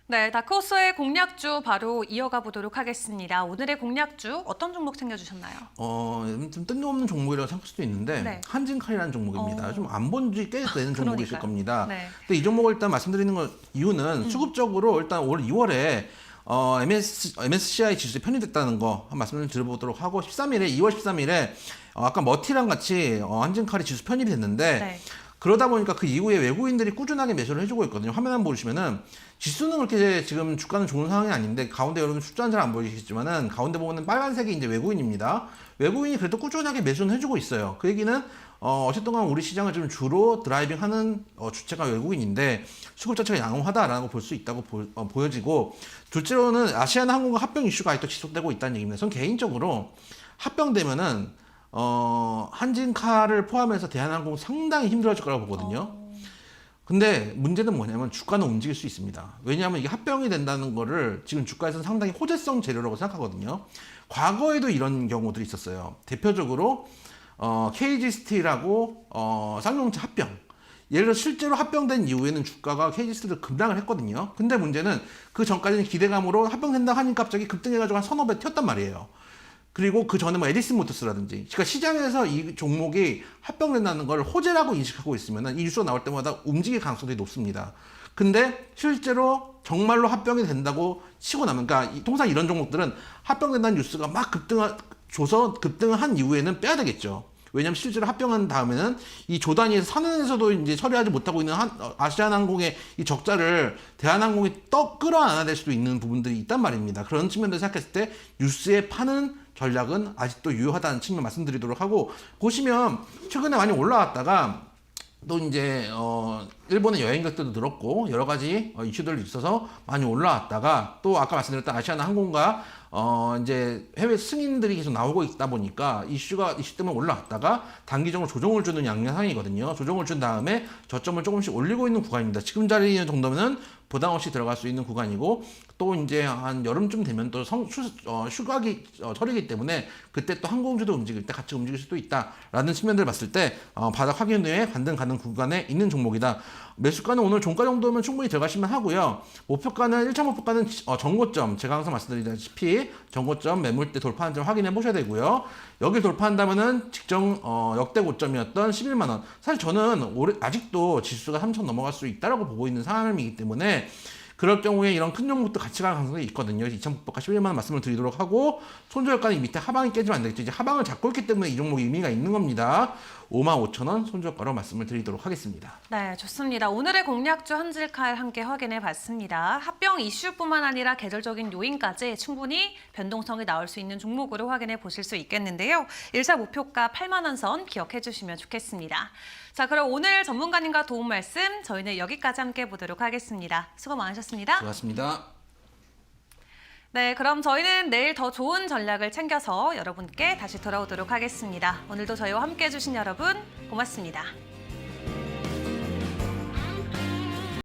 네, 다크호스의 공략주 바로 이어가 보도록 하겠습니다. 오늘의 공략주 어떤 종목 챙겨주셨나요? 좀 뜬금없는 종목이라고 생각할 수도 있는데 네. 한진칼이라는 종목입니다. 좀 안 본 지 꽤 되는 종목이실 그러니까요. 겁니다. 네. 근데 이 종목을 일단 말씀드리는 이유는 수급적으로 일단 올 2월에 MSCI 지수에 편입됐다는 거 한 말씀을 드려보도록 하고 2월 13일에 아까 머티랑 같이 한진칼이 지수 편입이 됐는데 네. 그러다 보니까 그 이후에 외국인들이 꾸준하게 매수를 해주고 있거든요. 화면 한번 보시면은 지수는 그렇게 지금 주가는 좋은 상황이 아닌데 가운데 여러분 숫자는 잘 안 보이시겠지만은 가운데 보면은 빨간색이 이제 외국인입니다. 외국인이 그래도 꾸준하게 매수는 해주고 있어요. 그 얘기는 어쨌든 간 우리 시장을 좀 주로 드라이빙하는 주체가 외국인인데 수급 자체가 양호하다라고 볼 수 있다고 보여지고 둘째로는 아시아나항공과 합병 이슈가 아직도 지속되고 있다는 얘기입니다. 전 개인적으로 합병되면은 한진카를 포함해서 대한항공 상당히 힘들어질 거라고 보거든요. 근데 문제는 뭐냐면 주가는 움직일 수 있습니다. 왜냐하면 이게 합병이 된다는 거를 지금 주가에서는 상당히 호재성 재료라고 생각하거든요. 과거에도 이런 경우들이 있었어요. 대표적으로 KG 스틸하고 쌍용차 합병. 예를 들어 실제로 합병된 이후에는 주가가 KG 스틸을 급락을 했거든요. 근데 문제는 그 전까지는 기대감으로 합병된다 하니까 갑자기 급등해가지고 한 서너 배 튀었단 말이에요. 그리고 그 전에 뭐 에디슨 모터스라든지, 그러니까 시장에서 이 종목이 합병된다는 걸 호재라고 인식하고 있으면 이 뉴스가 나올 때마다 움직일 가능성이 높습니다. 근데 실제로 정말로 합병이 된다고 치고 나면, 그러니까 통상 이런 종목들은 합병된다는 뉴스가 막 급등을 한 이후에는 빼야 되겠죠. 왜냐면 실제로 합병한 다음에는 이 조단위에서 산은에서도 이제 처리하지 못하고 있는 아시아나항공의 이 적자를 대한항공이 끌어안아야 될 수도 있는 부분들이 있단 말입니다. 그런 측면에서 생각했을 때 뉴스에 파는 전략은 아직도 유효하다는 측면 말씀드리도록 하고, 보시면 최근에 많이 올라왔다가 또 이제 일본의 여행객들도 늘었고 여러 가지 이슈들이 있어서 많이 올라왔다가 또 아까 말씀드렸던 아시아나항공과 이제 해외 승인들이 계속 나오고 있다 보니까 이슈 때문에 올라왔다가 단기적으로 조정을 주는 양상이거든요. 조정을 준 다음에 저점을 조금씩 올리고 있는 구간입니다. 지금 자리 정도면은 부담 없이 들어갈 수 있는 구간이고, 또 이제 한 여름쯤 되면 또 휴가기 철이기 때문에 그때 또 항공주도 움직일 때 같이 움직일 수도 있다라는 측면들을 봤을 때 바닥 확인 후에 반등 가는 구간에 있는 종목이다. 매수가는 오늘 종가 정도면 충분히 들어가시면 하고요. 목표가는 1차 목표가는 전고점, 제가 항상 말씀드리다시피 전고점 매물대 돌파한 점 확인해 보셔야 되고요. 여기 돌파한다면은 직전 역대 고점이었던 11만 원. 사실 저는 아직도 지수가 3천 넘어갈 수 있다라고 보고 있는 상황이기 때문에 그럴 경우에 이런 큰 종목도 같이 갈 가능성이 있거든요. 2,000목표가 11만 원 말씀을 드리도록 하고, 손절가는 이 밑에 하방이 깨지면 안 되겠죠. 이제 하방을 잡고 있기 때문에 이 종목이 의미가 있는 겁니다. 55,000원 손절가로 말씀을 드리도록 하겠습니다. 네, 좋습니다. 오늘의 공략주 한질칼 함께 확인해 봤습니다. 합병 이슈뿐만 아니라 계절적인 요인까지 충분히 변동성이 나올 수 있는 종목으로 확인해 보실 수 있겠는데요. 1차 목표가 8만 원 선 기억해 주시면 좋겠습니다. 자, 그럼 오늘 전문가님과 도움 말씀 저희는 여기까지 함께 보도록 하겠습니다. 수고 많으셨습니다. 수고하셨습니다. 네, 그럼 저희는 내일 더 좋은 전략을 챙겨서 여러분께 다시 돌아오도록 하겠습니다. 오늘도 저희와 함께해 주신 여러분 고맙습니다.